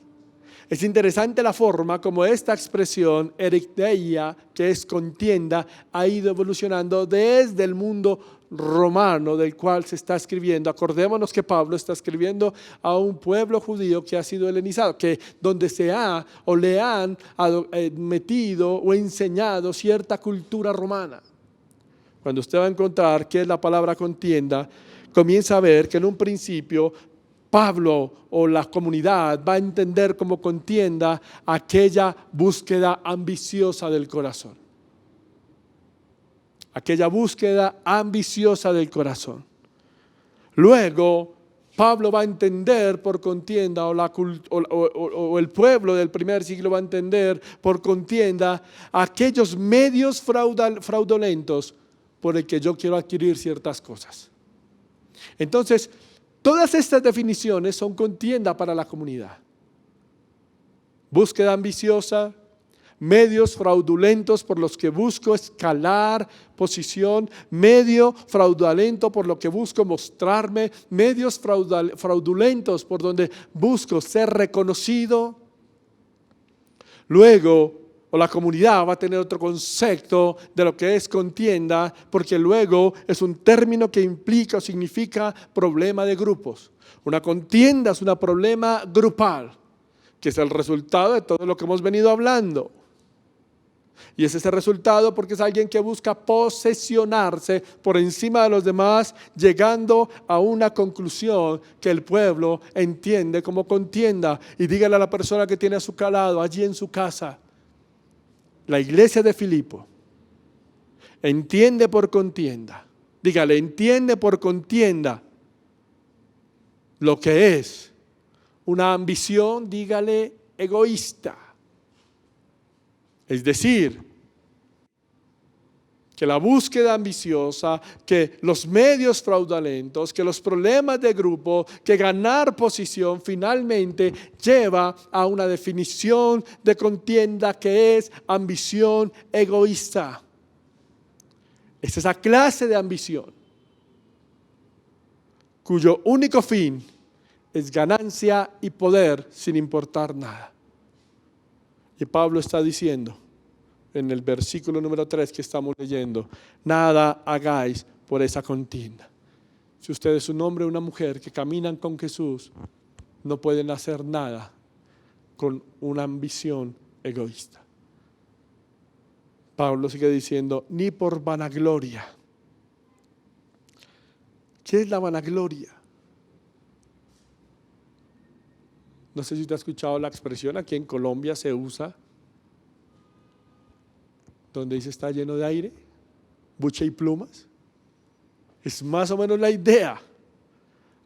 Es interesante la forma como esta expresión, erikdeia, que es contienda, ha ido evolucionando desde el mundo romano del cual se está escribiendo. Acordémonos que Pablo está escribiendo a un pueblo judío que ha sido helenizado, que donde se ha o le han metido o enseñado cierta cultura romana. Cuando usted va a encontrar qué es la palabra contienda, comienza a ver que en un principio Pablo o la comunidad va a entender como contienda aquella búsqueda ambiciosa del corazón. Aquella búsqueda ambiciosa del corazón. Luego, Pablo va a entender por contienda, o el pueblo del primer siglo va a entender por contienda aquellos medios fraudulentos por el que yo quiero adquirir ciertas cosas. Entonces, todas estas definiciones son contienda para la comunidad. Búsqueda ambiciosa, medios fraudulentos por los que busco escalar posición, medio fraudulento por lo que busco mostrarme, medios fraudulentos por donde busco ser reconocido. Luego, o la comunidad va a tener otro concepto de lo que es contienda, porque luego es un término que implica o significa problema de grupos. Una contienda es un problema grupal, que es el resultado de todo lo que hemos venido hablando. Y es ese resultado porque es alguien que busca posesionarse por encima de los demás, llegando a una conclusión que el pueblo entiende como contienda. Y dígale a la persona que tiene a su lado, allí en su casa: la iglesia de Filipo entiende por contienda. Dígale, entiende por contienda lo que es una ambición, dígale, egoísta. Es decir, que la búsqueda ambiciosa, que los medios fraudulentos, que los problemas de grupo, que ganar posición finalmente lleva a una definición de contienda que es ambición egoísta. Es esa clase de ambición cuyo único fin es ganancia y poder sin importar nada. Y Pablo está diciendo en el versículo número 3 que estamos leyendo: nada hagáis por esa contienda. Si usted es un hombre o una mujer que caminan con Jesús, no pueden hacer nada con una ambición egoísta. Pablo sigue diciendo: ni por vanagloria. ¿Qué es la vanagloria? No sé si usted ha escuchado la expresión, aquí en Colombia se usa, donde dice está lleno de aire, buche y plumas. Es más o menos la idea.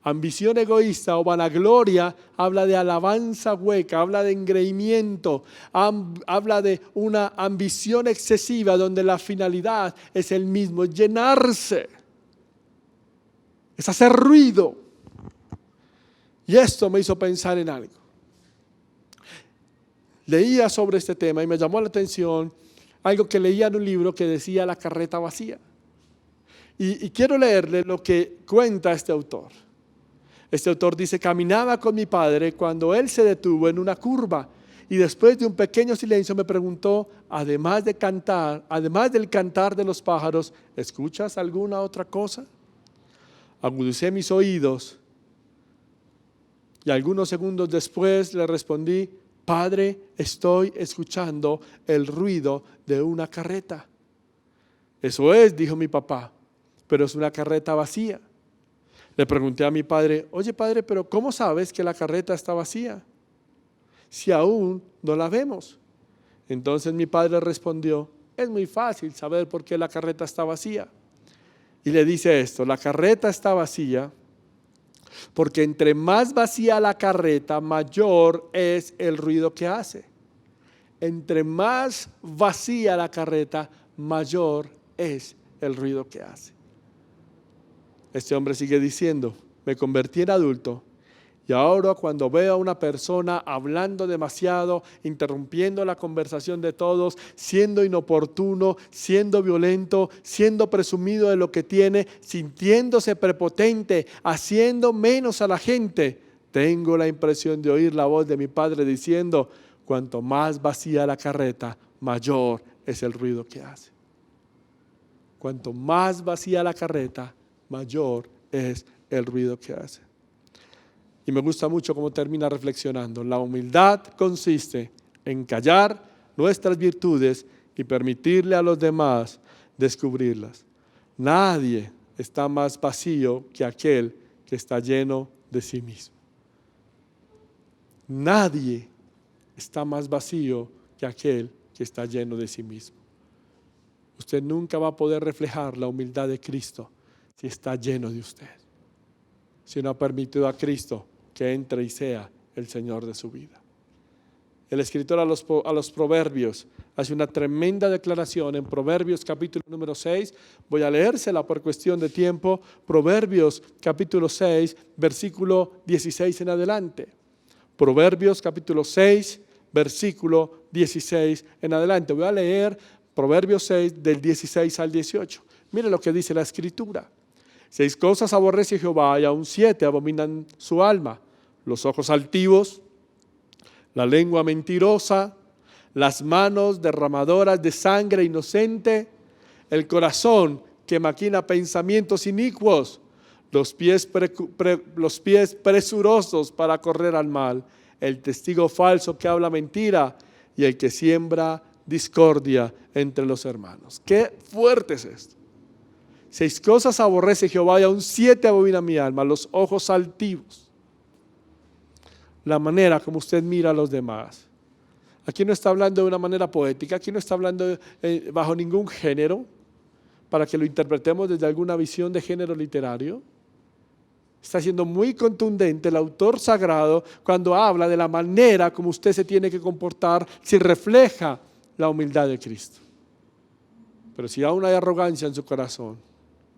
Ambición egoísta o vanagloria habla de alabanza hueca, habla de engreimiento, habla de una ambición excesiva donde la finalidad es el mismo, es llenarse, es hacer ruido. Y esto me hizo pensar en algo. Leía sobre este tema y me llamó la atención algo que leía en un libro que decía la carreta vacía. Y quiero leerle lo que cuenta este autor. Este autor dice: caminaba con mi padre cuando él se detuvo en una curva y después de un pequeño silencio me preguntó, además del cantar de los pájaros, ¿escuchas alguna otra cosa? Agudicé mis oídos y algunos segundos después le respondí: Padre, estoy escuchando el ruido de una carreta. Eso es, dijo mi papá, pero es una carreta vacía. Le pregunté a mi padre: oye padre, pero ¿cómo sabes que la carreta está vacía si aún no la vemos? Entonces mi padre respondió: es muy fácil saber por qué la carreta está vacía. Y le dice esto: la carreta está vacía porque entre más vacía la carreta, mayor es el ruido que hace. Entre más vacía la carreta, mayor es el ruido que hace. Este hombre sigue diciendo: me convertí en adulto Y ahora cuando veo a una persona hablando demasiado, interrumpiendo la conversación de todos, siendo inoportuno, siendo violento, siendo presumido de lo que tiene, sintiéndose prepotente, haciendo menos a la gente, tengo la impresión de oír la voz de mi padre diciendo: cuanto más vacía la carreta, mayor es el ruido que hace. Cuanto más vacía la carreta, mayor es el ruido que hace. Y me gusta mucho cómo termina reflexionando. La humildad consiste en callar nuestras virtudes y permitirle a los demás descubrirlas. Nadie está más vacío que aquel que está lleno de sí mismo. Nadie está más vacío que aquel que está lleno de sí mismo. Usted nunca va a poder reflejar la humildad de Cristo si está lleno de usted, si no ha permitido a Cristo que entre y sea el Señor de su vida. El escritor a los Proverbios hace una tremenda declaración en Proverbios capítulo número 6. Voy a leérsela por cuestión de tiempo. Proverbios capítulo 6, versículo 16 en adelante. Proverbios capítulo 6, versículo 16 en adelante. Voy a leer Proverbios 6 del 16 al 18. Mire lo que dice la Escritura. 6 cosas aborrece Jehová y aún 7 abominan su alma: los ojos altivos, la lengua mentirosa, las manos derramadoras de sangre inocente, el corazón que maquina pensamientos inicuos, los pies presurosos para correr al mal, el testigo falso que habla mentira y el que siembra discordia entre los hermanos. ¡Qué fuerte es esto! 6 cosas aborrece Jehová y aún 7 abomina mi alma: los ojos altivos, la manera como usted mira a los demás. Aquí no está hablando de una manera poética, aquí no está hablando bajo ningún género, para que lo interpretemos desde alguna visión de género literario. Está siendo muy contundente el autor sagrado cuando habla de la manera como usted se tiene que comportar si refleja la humildad de Cristo. Pero si aún hay arrogancia en su corazón,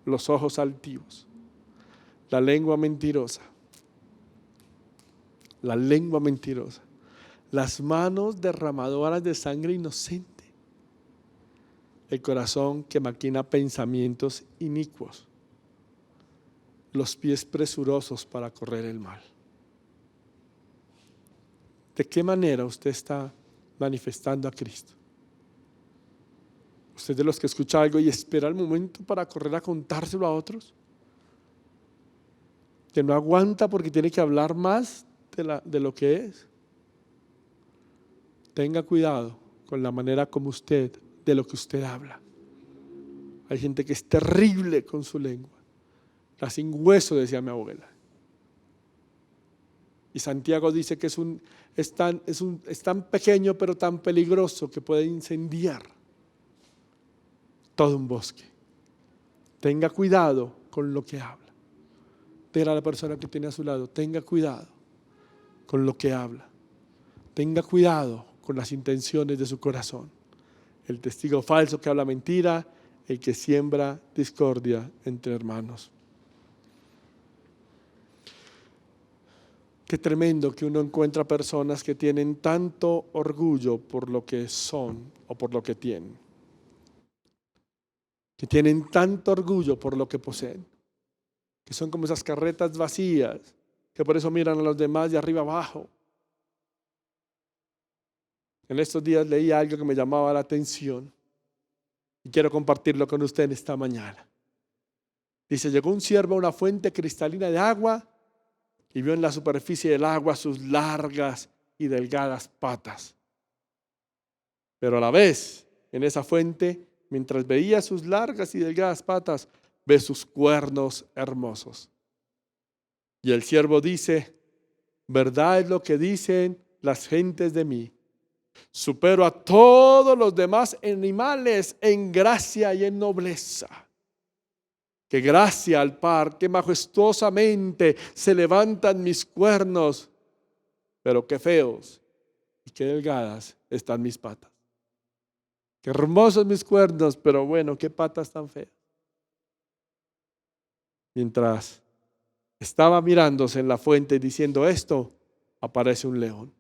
los ojos altivos, la lengua mentirosa, las manos derramadoras de sangre inocente, el corazón que maquina pensamientos inicuos, los pies presurosos para correr el mal. ¿De qué manera usted está manifestando a Cristo? ¿Usted es de los que escucha algo y espera el momento para correr a contárselo a otros? ¿Que no aguanta porque tiene que hablar más de lo que es? Tenga cuidado con la manera como usted, de lo que usted habla. Hay gente que es terrible con su lengua. La sin hueso, decía mi abuela. Y Santiago dice que es tan pequeño pero tan peligroso que puede incendiar todo un bosque. Tenga cuidado con lo que habla. Dígale a la persona que tiene a su lado: tenga cuidado con lo que habla. Tenga cuidado con las intenciones de su corazón. El testigo falso que habla mentira, el que siembra discordia entre hermanos. Qué tremendo que uno encuentra personas que tienen tanto orgullo por lo que son o por lo que tienen. Que tienen tanto orgullo por lo que poseen. Que son como esas carretas vacías, que por eso miran a los demás de arriba abajo. En estos días leí algo que me llamaba la atención y quiero compartirlo con usted en esta mañana. Dice: llegó un siervo a una fuente cristalina de agua y vio en la superficie del agua sus largas y delgadas patas. Pero a la vez, en esa fuente, mientras veía sus largas y delgadas patas, ve sus cuernos hermosos. Y el siervo dice: verdad es lo que dicen las gentes de mí. Supero a todos los demás animales en gracia y en nobleza. Qué gracia al par, qué majestuosamente se levantan mis cuernos, pero qué feos y qué delgadas están mis patas. Qué hermosos mis cuernos, pero bueno, qué patas tan feas. Mientras estaba mirándose en la fuente y diciendo esto, aparece un león.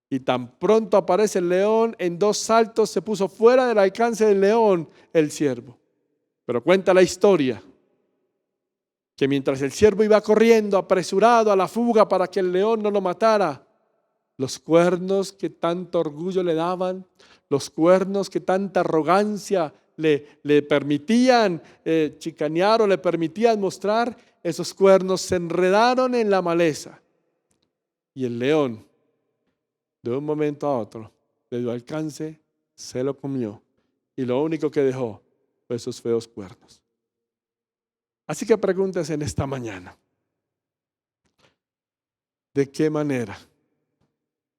Y tan pronto aparece el león, en 2 saltos se puso fuera del alcance del león el ciervo. Pero cuenta la historia que mientras el ciervo iba corriendo apresurado a la fuga para que el león no lo matara, los cuernos que tanto orgullo le daban, los cuernos que tanta arrogancia le permitían chicanear o le permitían mostrar, esos cuernos se enredaron en la maleza. Y el león, de un momento a otro, le dio alcance, se lo comió. Y lo único que dejó fue esos feos cuernos. Así que pregúntese en esta mañana, ¿de qué manera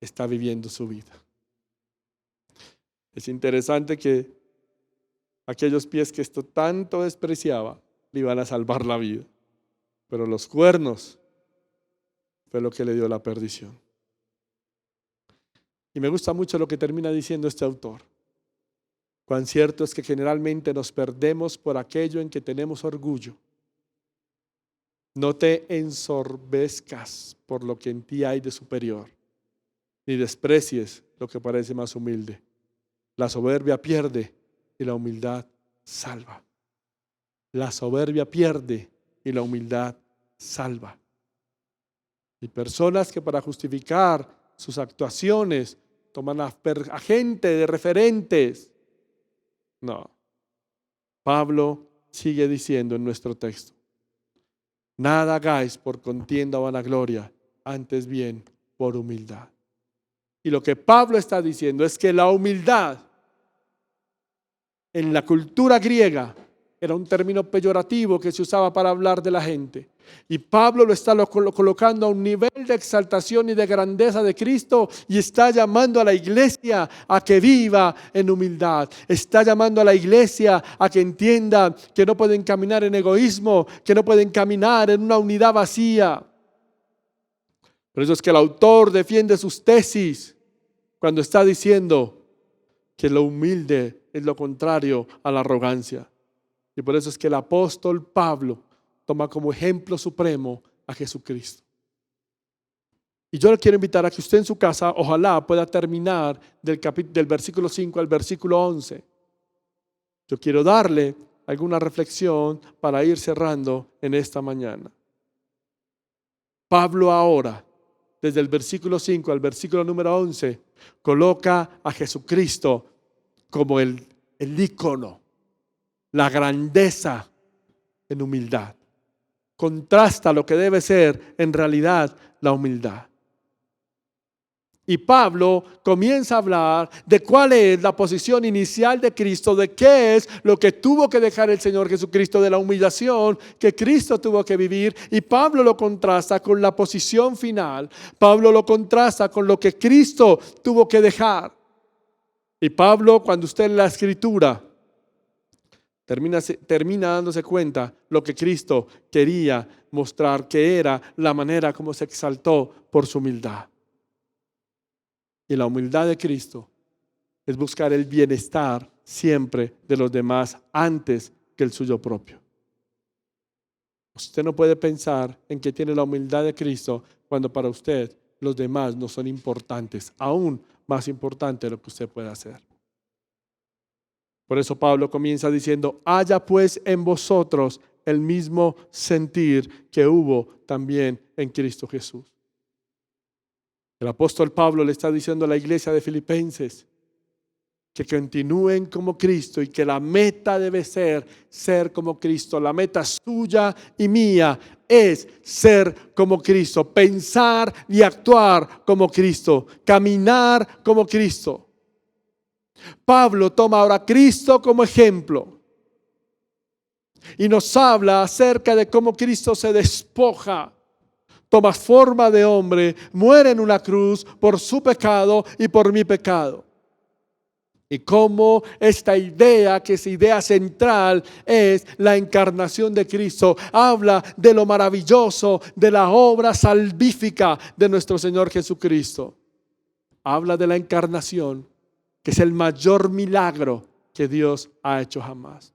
está viviendo su vida? Es interesante que aquellos pies que esto tanto despreciaba le iban a salvar la vida, pero los cuernos fue lo que le dio la perdición. Y me gusta mucho lo que termina diciendo este autor. Cuán cierto es que generalmente nos perdemos por aquello en que tenemos orgullo. No te ensorbezcas por lo que en ti hay de superior, ni desprecies lo que parece más humilde. La soberbia pierde y la humildad salva. La soberbia pierde y la humildad salva. Y personas que para justificar sus actuaciones toman a gente de referentes. No. Pablo sigue diciendo en nuestro texto: nada hagáis por contienda o vanagloria, antes bien por humildad. Y lo que Pablo está diciendo es que la humildad en la cultura griega era un término peyorativo que se usaba para hablar de la gente. Y Pablo lo está colocando a un nivel de exaltación y de grandeza de Cristo y está llamando a la iglesia a que viva en humildad. Está llamando a la iglesia a que entienda que no pueden caminar en egoísmo, que no pueden caminar en una unidad vacía. Por eso es que el autor defiende sus tesis cuando está diciendo que lo humilde es lo contrario a la arrogancia. Y por eso es que el apóstol Pablo toma como ejemplo supremo a Jesucristo. Y yo le quiero invitar a que usted en su casa, ojalá pueda terminar del versículo 5 al versículo 11. Yo quiero darle alguna reflexión para ir cerrando en esta mañana. Pablo ahora, desde el versículo 5 al versículo número 11, coloca a Jesucristo como el ícono, la grandeza en humildad. Contrasta lo que debe ser en realidad la humildad. Y Pablo comienza a hablar de cuál es la posición inicial de Cristo, de qué es lo que tuvo que dejar el Señor Jesucristo, de la humillación que Cristo tuvo que vivir. Y Pablo lo contrasta con la posición final. Pablo lo contrasta con lo que Cristo tuvo que dejar. Y Pablo, cuando usted lee la Escritura, termina dándose cuenta lo que Cristo quería mostrar, que era la manera como se exaltó por su humildad. Y la humildad de Cristo es buscar el bienestar siempre de los demás antes que el suyo propio. Usted no puede pensar en que tiene la humildad de Cristo cuando para usted los demás no son importantes, aún más importante de lo que usted puede hacer. Por eso Pablo comienza diciendo: haya pues en vosotros el mismo sentir que hubo también en Cristo Jesús. El apóstol Pablo le está diciendo a la iglesia de Filipenses que continúen como Cristo y que la meta debe ser como Cristo. La meta suya y mía es ser como Cristo, pensar y actuar como Cristo, caminar como Cristo. Pablo toma ahora a Cristo como ejemplo y nos habla acerca de cómo Cristo se despoja, toma forma de hombre, muere en una cruz por su pecado y por mi pecado. Y cómo esta idea, que es idea central, es la encarnación de Cristo. Habla de lo maravilloso, de la obra salvífica de nuestro Señor Jesucristo. Habla de la encarnación, que es el mayor milagro que Dios ha hecho jamás.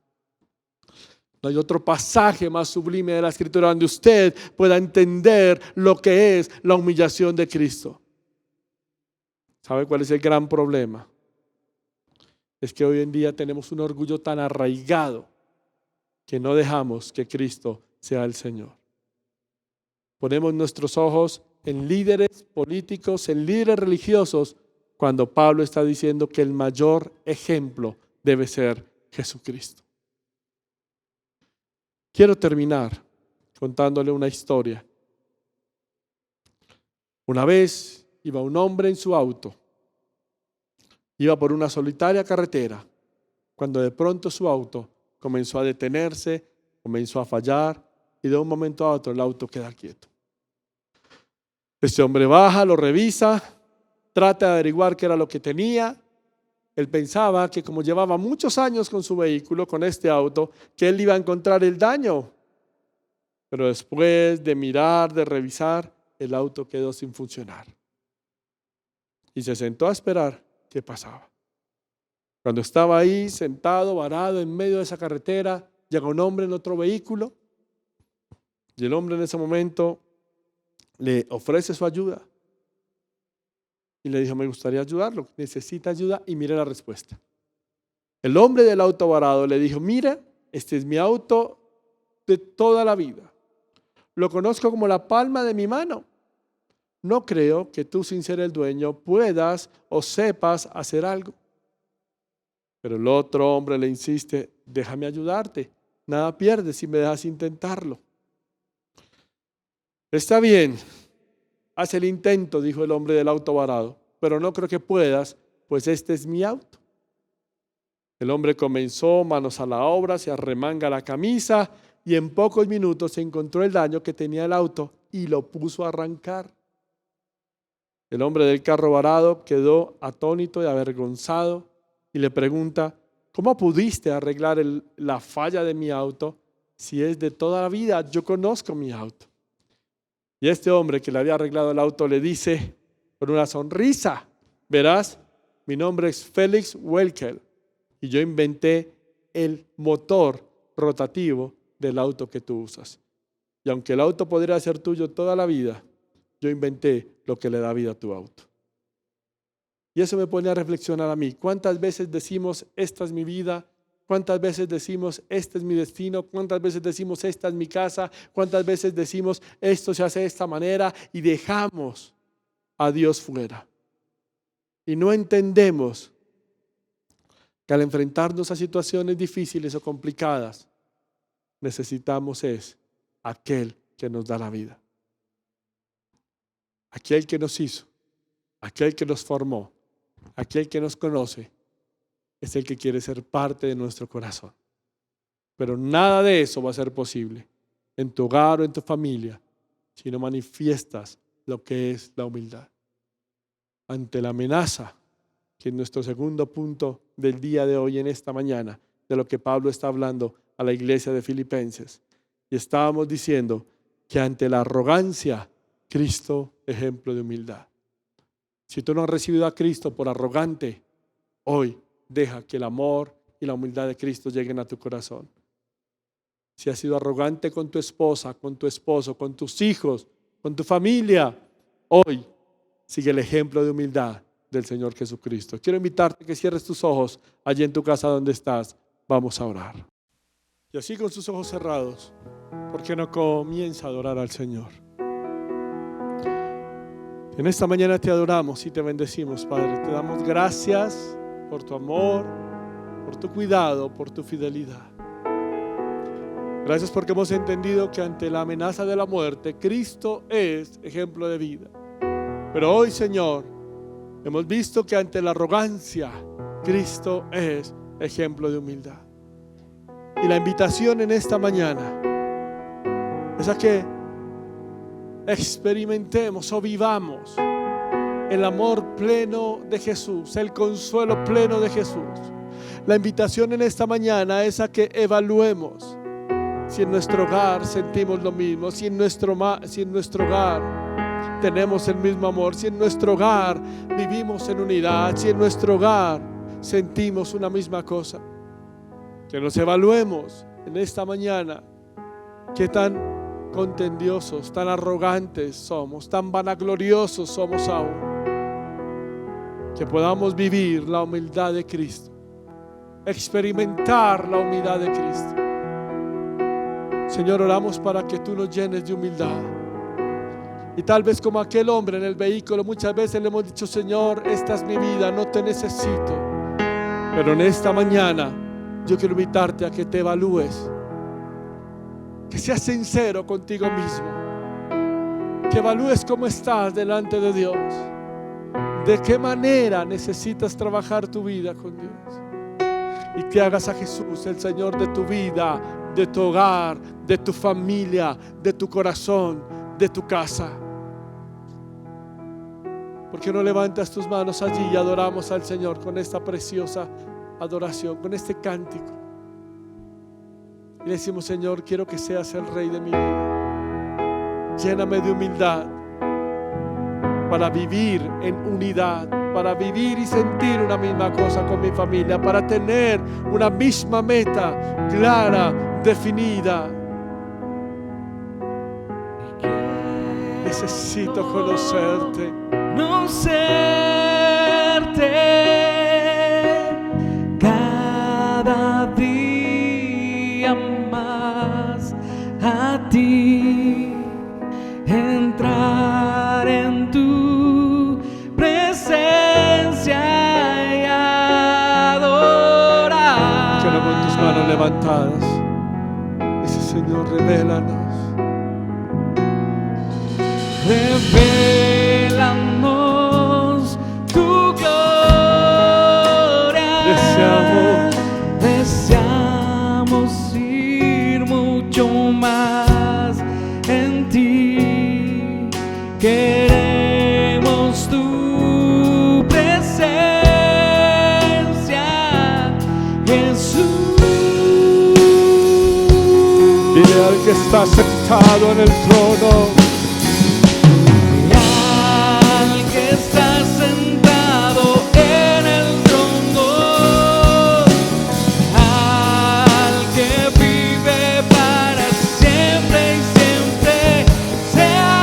No hay otro pasaje más sublime de la Escritura donde usted pueda entender lo que es la humillación de Cristo. ¿Sabe cuál es el gran problema? Es que hoy en día tenemos un orgullo tan arraigado que no dejamos que Cristo sea el Señor. Ponemos nuestros ojos en líderes políticos, en líderes religiosos, cuando Pablo está diciendo que el mayor ejemplo debe ser Jesucristo. Quiero terminar contándole una historia. Una vez iba un hombre en su auto, iba por una solitaria carretera, cuando de pronto su auto comenzó a detenerse, comenzó a fallar y de un momento a otro el auto queda quieto. Este hombre baja, lo revisa, trata de averiguar qué era lo que tenía. Él pensaba que como llevaba muchos años con su vehículo, con este auto, que él iba a encontrar el daño. Pero después de mirar, de revisar, el auto quedó sin funcionar. Y se sentó a esperar qué pasaba. Cuando estaba ahí, sentado, varado en medio de esa carretera, llega un hombre en otro vehículo. Y el hombre en ese momento le ofrece su ayuda. Y le dijo, me gustaría ayudarlo, necesita ayuda, y mire la respuesta. El hombre del auto varado le dijo, mira, este es mi auto de toda la vida. Lo conozco como la palma de mi mano. No creo que tú, sin ser el dueño, puedas o sepas hacer algo. Pero el otro hombre le insiste, déjame ayudarte, nada pierdes si me dejas intentarlo. Está bien. Haz el intento, dijo el hombre del auto varado, pero no creo que puedas, pues este es mi auto. El hombre comenzó, manos a la obra, se arremanga la camisa y en pocos minutos se encontró el daño que tenía el auto y lo puso a arrancar. El hombre del carro varado quedó atónito y avergonzado y le pregunta, ¿cómo pudiste arreglar la falla de mi auto si es de toda la vida? Yo conozco mi auto. Y este hombre que le había arreglado el auto le dice con una sonrisa, verás, mi nombre es Felix Welkel y yo inventé el motor rotativo del auto que tú usas. Y aunque el auto podría ser tuyo toda la vida, yo inventé lo que le da vida a tu auto. Y eso me pone a reflexionar a mí. ¿Cuántas veces decimos, esta es mi vida? ¿Cuántas veces decimos, este es mi destino? ¿Cuántas veces decimos, esta es mi casa? ¿Cuántas veces decimos, esto se hace de esta manera? Y dejamos a Dios fuera. Y no entendemos que al enfrentarnos a situaciones difíciles o complicadas, necesitamos es aquel que nos da la vida. Aquel que nos hizo, aquel que nos formó, aquel que nos conoce, es el que quiere ser parte de nuestro corazón. Pero nada de eso va a ser posible en tu hogar o en tu familia si no manifiestas lo que es la humildad. Ante la amenaza, que es nuestro segundo punto del día de hoy en esta mañana, de lo que Pablo está hablando a la iglesia de Filipenses. Y estábamos diciendo que ante la arrogancia, Cristo, ejemplo de humildad. Si tú no has recibido a Cristo por arrogante, hoy deja que el amor y la humildad de Cristo lleguen a tu corazón. Si has sido arrogante con tu esposa, con tu esposo, con tus hijos, con tu familia, hoy sigue el ejemplo de humildad del Señor Jesucristo. Quiero invitarte a que cierres tus ojos allí en tu casa donde estás. Vamos a orar. Y así con sus ojos cerrados, ¿por qué no comienza a adorar al Señor? En esta mañana te adoramos y te bendecimos, Padre. Te damos gracias por tu amor, por tu cuidado, por tu fidelidad. Gracias porque hemos entendido que ante la amenaza de la muerte, Cristo es ejemplo de vida. Pero hoy, Señor, hemos visto que ante la arrogancia, Cristo es ejemplo de humildad. Y la invitación en esta mañana es a que experimentemos o vivamos el amor pleno de Jesús, el consuelo pleno de Jesús. La invitación en esta mañana es a que evaluemos si en nuestro hogar sentimos lo mismo, si en nuestro hogar tenemos el mismo amor, si en nuestro hogar vivimos en unidad, si en nuestro hogar sentimos una misma cosa. Que nos evaluemos en esta mañana qué tan contendiosos, tan arrogantes somos, tan vanagloriosos somos aún, que podamos vivir la humildad de Cristo, experimentar la humildad de Cristo. Señor, oramos para que tú nos llenes de humildad. Y tal vez como aquel hombre en el vehículo, muchas veces le hemos dicho: Señor, esta es mi vida, no te necesito. Pero en esta mañana yo quiero invitarte a que te evalúes, que seas sincero contigo mismo, que evalúes cómo estás delante de Dios, de qué manera necesitas trabajar tu vida con Dios, y que hagas a Jesús el Señor de tu vida, de tu hogar, de tu familia, de tu corazón, de tu casa. ¿Por qué no levantas tus manos allí y adoramos al Señor con esta preciosa adoración, con este cántico? Y le decimos: Señor, quiero que seas el Rey de mi vida. Lléname de humildad para vivir en unidad, para vivir y sentir una misma cosa con mi familia, para tener una misma meta clara, definida. Necesito conocerte. Cada día más a ti, entrar en tu presencia y adorar. Quiero con tus manos levantadas. Dice: Señor, revélanos. Revélanos tu gloria. Deseamos ir mucho más en ti. Queremos tu presencia, Jesús. Dile al que está sentado en el trono: está sentado en el trono, al que vive para siempre y siempre, sea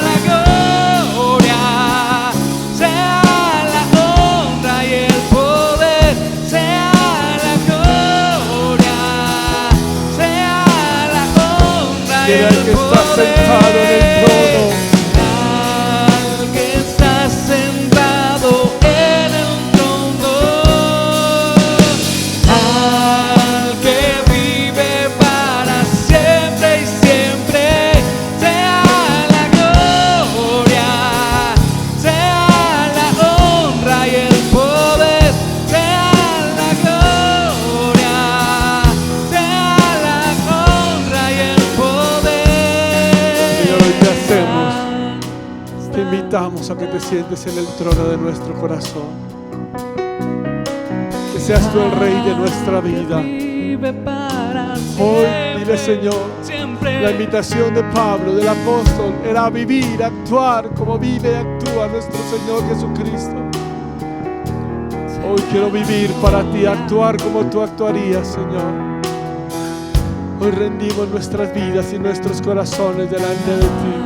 la gloria, sea la honra y el poder, sea la gloria, sea la honra y el poder. Está sentado en el trono. A que te sientes en el trono de nuestro corazón, que seas tú el Rey de nuestra vida. Hoy dile: Señor, la invitación de Pablo, del apóstol, era vivir, actuar como vive y actúa nuestro Señor Jesucristo. Hoy quiero vivir para ti, actuar como tú actuarías, Señor. Hoy rendimos nuestras vidas y nuestros corazones delante de ti.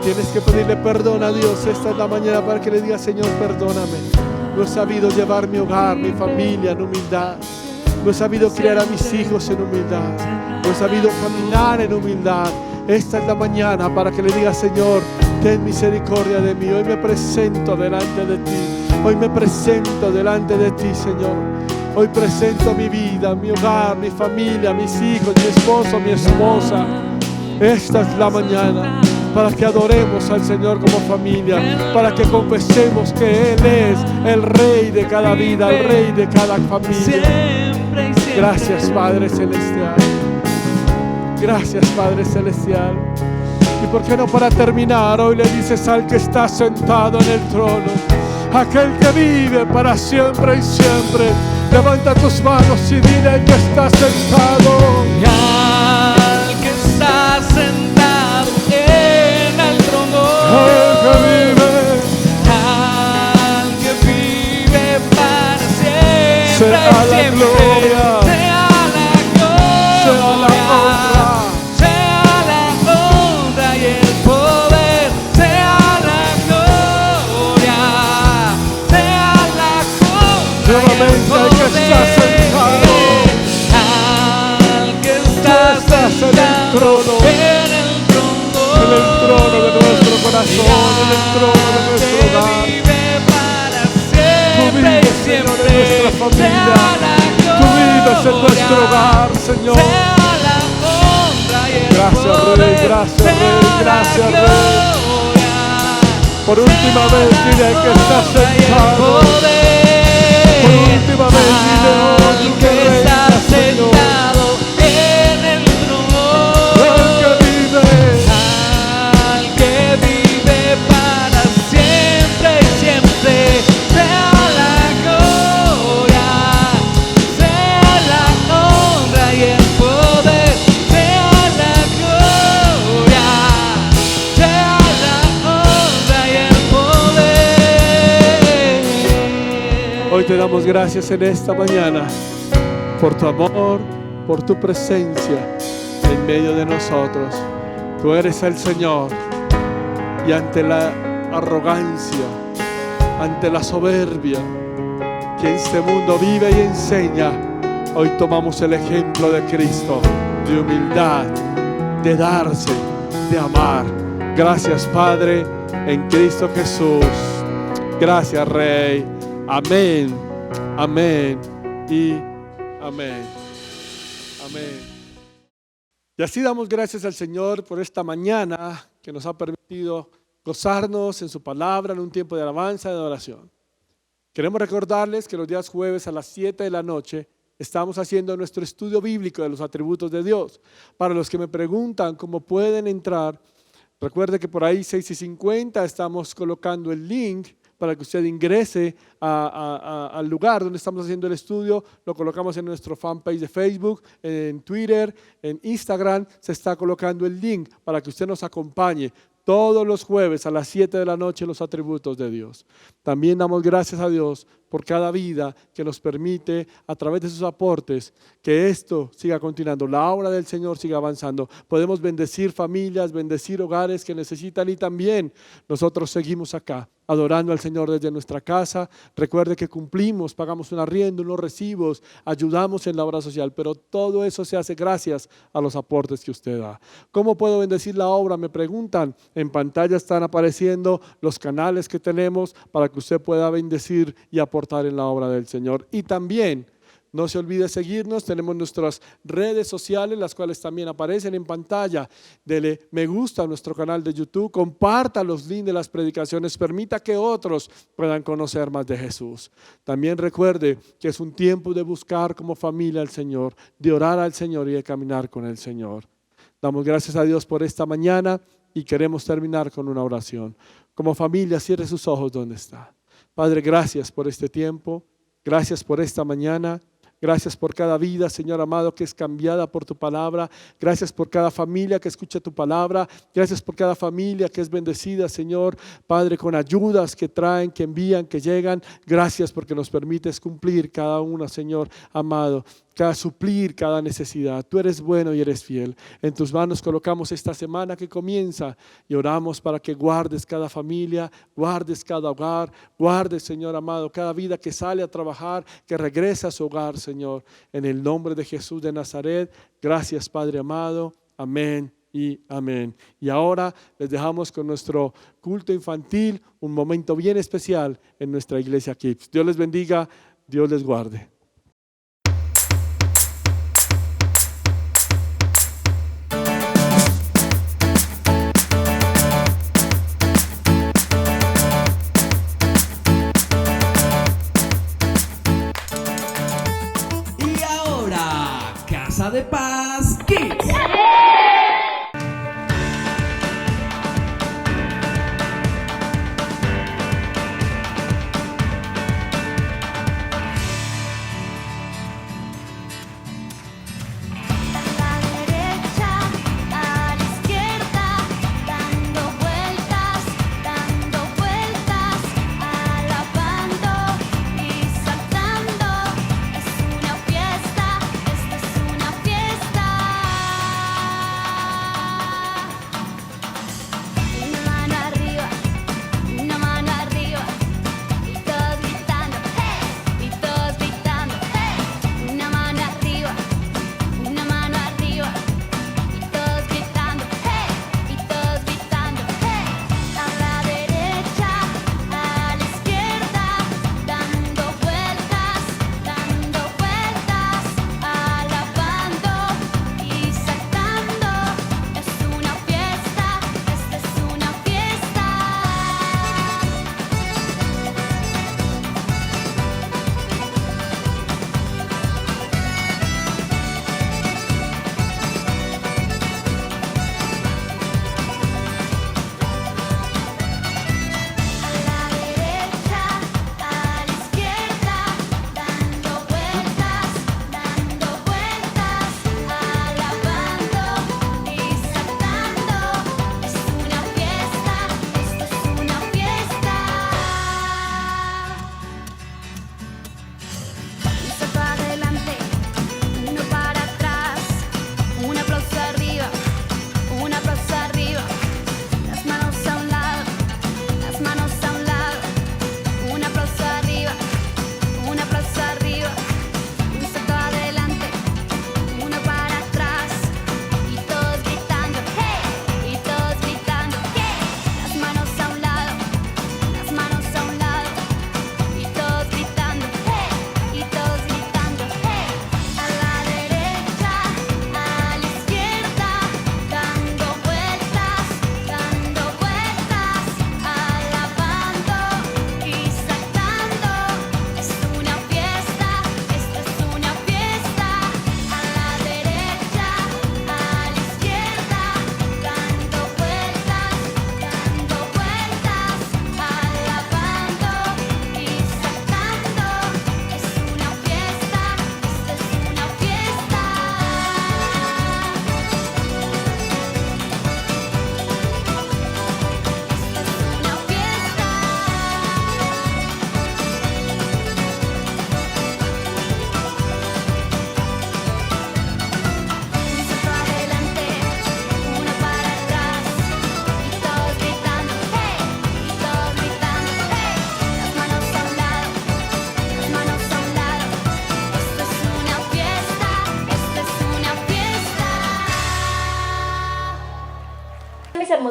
Tienes que pedirle perdón a Dios. Esta es la mañana para que le digas: Señor, perdóname. No he sabido llevar mi hogar, mi familia en humildad. No he sabido criar a mis hijos en humildad. No he sabido caminar en humildad. Esta es la mañana para que le digas: Señor, ten misericordia de mí. Hoy me presento delante de ti. Hoy me presento delante de ti, Señor. Hoy presento mi vida, mi hogar, mi familia, mis hijos, mi esposo, mi esposa. Esta es la mañana para que adoremos al Señor como familia, para que confesemos que Él es el Rey de cada vida, el Rey de cada familia. Gracias, Padre Celestial. Gracias, Padre Celestial. Y por qué no, para terminar, hoy le dices al que está sentado en el trono, aquel que vive para siempre y siempre, levanta tus manos y dile: el que está sentado. Al que está sentado en el trono, al que vive para siempre, será la gloria. trono. en el trono, En el trono de nuestro corazón, en el trono de nuestro hogar. que vive para Tú siempre y vives, Señor, siempre. en nuestra familia. Sea la Tú vives en nuestro gloria, hogar, Señor. sea la honra y el Gracias, poder, Rey, gracias, sea Rey, la gracias, Rey. gloria, Por última sea vez, la dile que estás honra y el sentado. poder. Por última vez, dile, oh, Al tú que que está reinas, Señor. sentado en el trono, El que vive. al que vive para siempre y siempre, sea la gloria, sea la honra y el poder, sea la gloria, sea la honra y el poder. Hoy te damos gracias en esta mañana por tu amor, por tu presencia en medio de nosotros. Tú eres el Señor, y ante la arrogancia, ante la soberbia que en este mundo vive y enseña, hoy tomamos el ejemplo de Cristo, de humildad, de darse, de amar. Gracias, Padre, en Cristo Jesús. Gracias, Rey. Amén, amén y amén. Amén. Y así damos gracias al Señor por esta mañana que nos ha permitido gozarnos en su palabra en un tiempo de alabanza y de oración. Queremos recordarles que los días jueves a las 7 de la noche estamos haciendo nuestro estudio bíblico de los atributos de Dios. Para los que me preguntan cómo pueden entrar, recuerde que por ahí 6:50 estamos colocando el link para que usted ingrese al lugar donde estamos haciendo el estudio. Lo colocamos en nuestro fanpage de Facebook, en Twitter, en Instagram. Se está colocando el link para que usted nos acompañe todos los jueves a las 7 de la noche los atributos de Dios. También damos gracias a Dios por cada vida que nos permite a través de sus aportes que esto siga continuando, la obra del Señor siga avanzando. Podemos bendecir familias, bendecir hogares que necesitan, y también nosotros seguimos acá adorando al Señor desde nuestra casa. Recuerde que cumplimos, pagamos un arriendo, unos recibos, ayudamos en la obra social, pero todo eso se hace gracias a los aportes que usted da. ¿Cómo puedo bendecir la obra? Me preguntan. En pantalla están apareciendo los canales que tenemos para que usted pueda bendecir y aportar en la obra del Señor. Y también no se olvide seguirnos, tenemos nuestras redes sociales, las cuales también aparecen en pantalla. Dele me gusta a nuestro canal de YouTube, comparta los links de las predicaciones, permita que otros puedan conocer más de Jesús. También recuerde que es un tiempo de buscar como familia al Señor, de orar al Señor y de caminar con el Señor. Damos gracias a Dios por esta mañana y queremos terminar con una oración. Como familia, cierre sus ojos donde está. Padre, gracias por este tiempo, gracias por esta mañana. Gracias por cada vida, Señor amado, que es cambiada por tu palabra. Gracias por cada familia que escucha tu palabra. Gracias por cada familia que es bendecida, Señor, Padre, con ayudas que traen, que envían, que llegan. Gracias porque nos permites cumplir cada una, Señor amado, suplir cada necesidad. Tú eres bueno y eres fiel. En tus manos colocamos esta semana que comienza y oramos para que guardes cada familia, guardes cada hogar, guardes, Señor amado, cada vida que sale a trabajar, que regresa a su hogar, Señor. En el nombre de Jesús de Nazaret, gracias, Padre amado. Amén y amén. Y ahora les dejamos con nuestro culto infantil, un momento bien especial en nuestra iglesia Kids. Dios les bendiga, Dios les guarde. Casa de Paz Kids.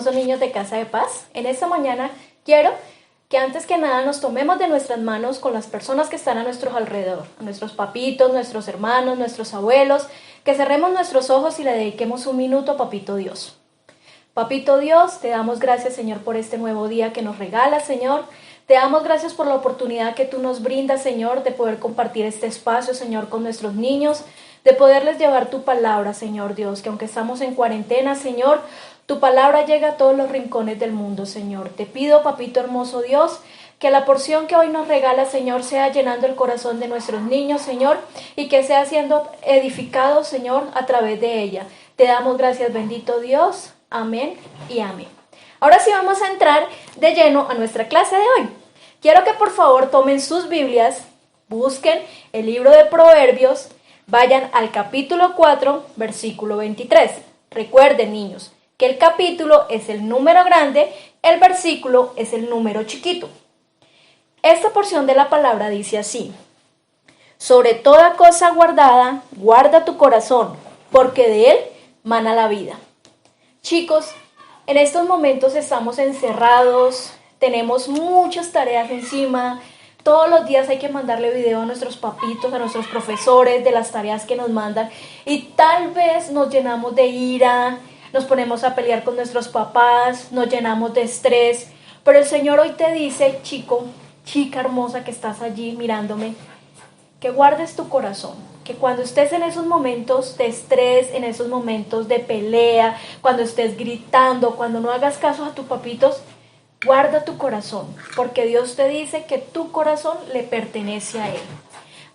hermosos niños de Casa de Paz. En esta mañana quiero que antes que nada nos tomemos de nuestras manos con las personas que están a nuestro alrededor, a nuestros papitos, nuestros hermanos, nuestros abuelos, que cerremos nuestros ojos y le dediquemos un minuto a Papito Dios. Papito Dios, te damos gracias, Señor, por este nuevo día que nos regalas, Señor. Te damos gracias por la oportunidad que tú nos brindas, Señor, de poder compartir este espacio, Señor, con nuestros niños, de poderles llevar tu palabra, Señor Dios, que aunque estamos en cuarentena, Señor, tu palabra llega a todos los rincones del mundo, Señor. Te pido, Papito hermoso Dios, que la porción que hoy nos regala, Señor, sea llenando el corazón de nuestros niños, Señor, y que sea siendo edificado, Señor, a través de ella. Te damos gracias, bendito Dios. Amén y amén. Ahora sí vamos a entrar de lleno a nuestra clase de hoy. Quiero que por favor tomen sus Biblias, busquen el libro de Proverbios, vayan al capítulo 4, versículo 23. Recuerden, niños, que el capítulo es el número grande, el versículo es el número chiquito. Esta porción de la palabra dice así: sobre toda cosa guardada, guarda tu corazón, porque de él mana la vida. Chicos, en estos momentos estamos encerrados, tenemos muchas tareas encima, todos los días hay que mandarle video a nuestros papitos, a nuestros profesores de las tareas que nos mandan y tal vez nos llenamos de ira, nos ponemos a pelear con nuestros papás, nos llenamos de estrés, pero el Señor hoy te dice, chico, chica hermosa que estás allí mirándome, que guardes tu corazón, que cuando estés en esos momentos de estrés, en esos momentos de pelea, cuando estés gritando, cuando no hagas caso a tus papitos, guarda tu corazón, porque Dios te dice que tu corazón le pertenece a Él.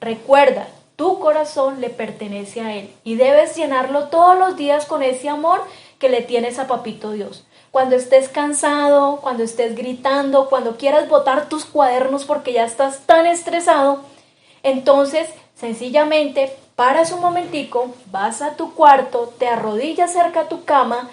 Recuerda, tu corazón le pertenece a Él y debes llenarlo todos los días con ese amor que le tienes a Papito Dios. Cuando estés cansado, cuando estés gritando, cuando quieras botar tus cuadernos porque ya estás tan estresado, entonces sencillamente paras un momentico, vas a tu cuarto, te arrodillas cerca a tu cama,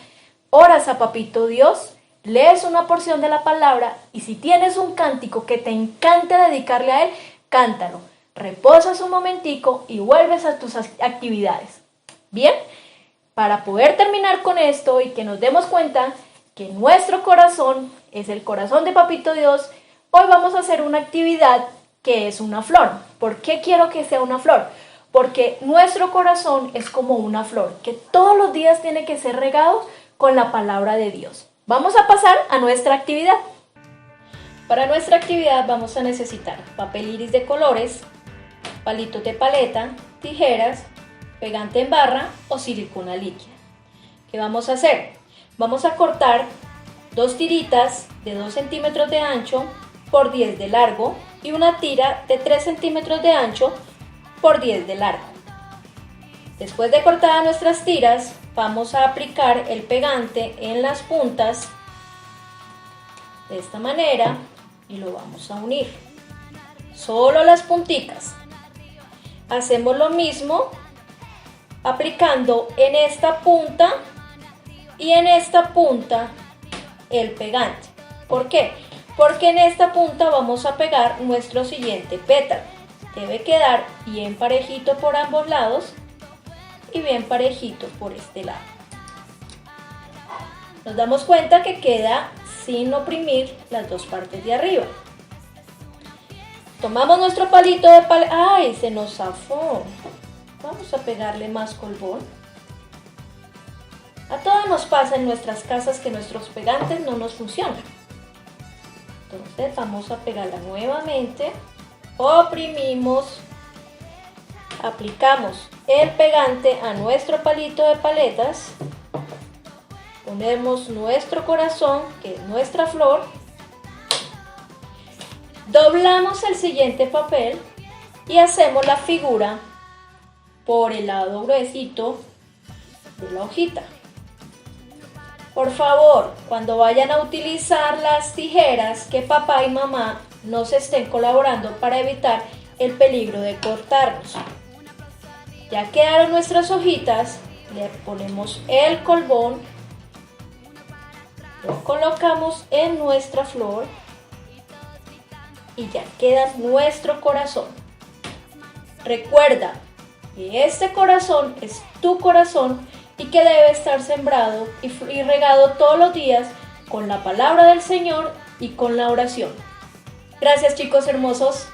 oras a Papito Dios, lees una porción de la palabra y si tienes un cántico que te encante dedicarle a Él, cántalo. Reposas un momentico y vuelves a tus actividades. Bien, para poder terminar con esto y que nos demos cuenta que nuestro corazón es el corazón de Papito Dios, hoy vamos a hacer una actividad que es una flor. ¿Por qué quiero que sea una flor? Porque nuestro corazón es como una flor, que todos los días tiene que ser regado con la palabra de Dios. Vamos a pasar a nuestra actividad. Para nuestra actividad vamos a necesitar papel iris de colores, palitos de paleta, tijeras, pegante en barra o silicona líquida. ¿Qué vamos a hacer? Vamos a cortar 2 tiritas de 2 centímetros de ancho por 10 de largo y una tira de 3 centímetros de ancho por 10 de largo. Después de cortadas nuestras tiras, vamos a aplicar el pegante en las puntas de esta manera y lo vamos a unir. Solo las punticas. Hacemos lo mismo aplicando en esta punta y en esta punta el pegante. ¿Por qué? Porque en esta punta vamos a pegar nuestro siguiente pétalo. Debe quedar bien parejito por ambos lados y bien parejito por este lado. Nos damos cuenta que queda sin oprimir las dos partes de arriba. Tomamos nuestro palito de paleta. ¡Ay! Se nos zafó. Vamos a pegarle más colbón. A todas nos pasa en nuestras casas que nuestros pegantes no nos funcionan. Entonces vamos a pegarla nuevamente. Oprimimos. Aplicamos el pegante a nuestro palito de paletas. Ponemos nuestro corazón, que es nuestra flor. Doblamos el siguiente papel y hacemos la figura por el lado gruesito de la hojita. Por favor, cuando vayan a utilizar las tijeras, que papá y mamá nos estén colaborando para evitar el peligro de cortarnos. Ya quedaron nuestras hojitas, le ponemos el colbón, lo colocamos en nuestra flor y ya queda nuestro corazón. Recuerda que este corazón es tu corazón y que debe estar sembrado y regado todos los días con la palabra del Señor y con la oración. Gracias, chicos hermosos.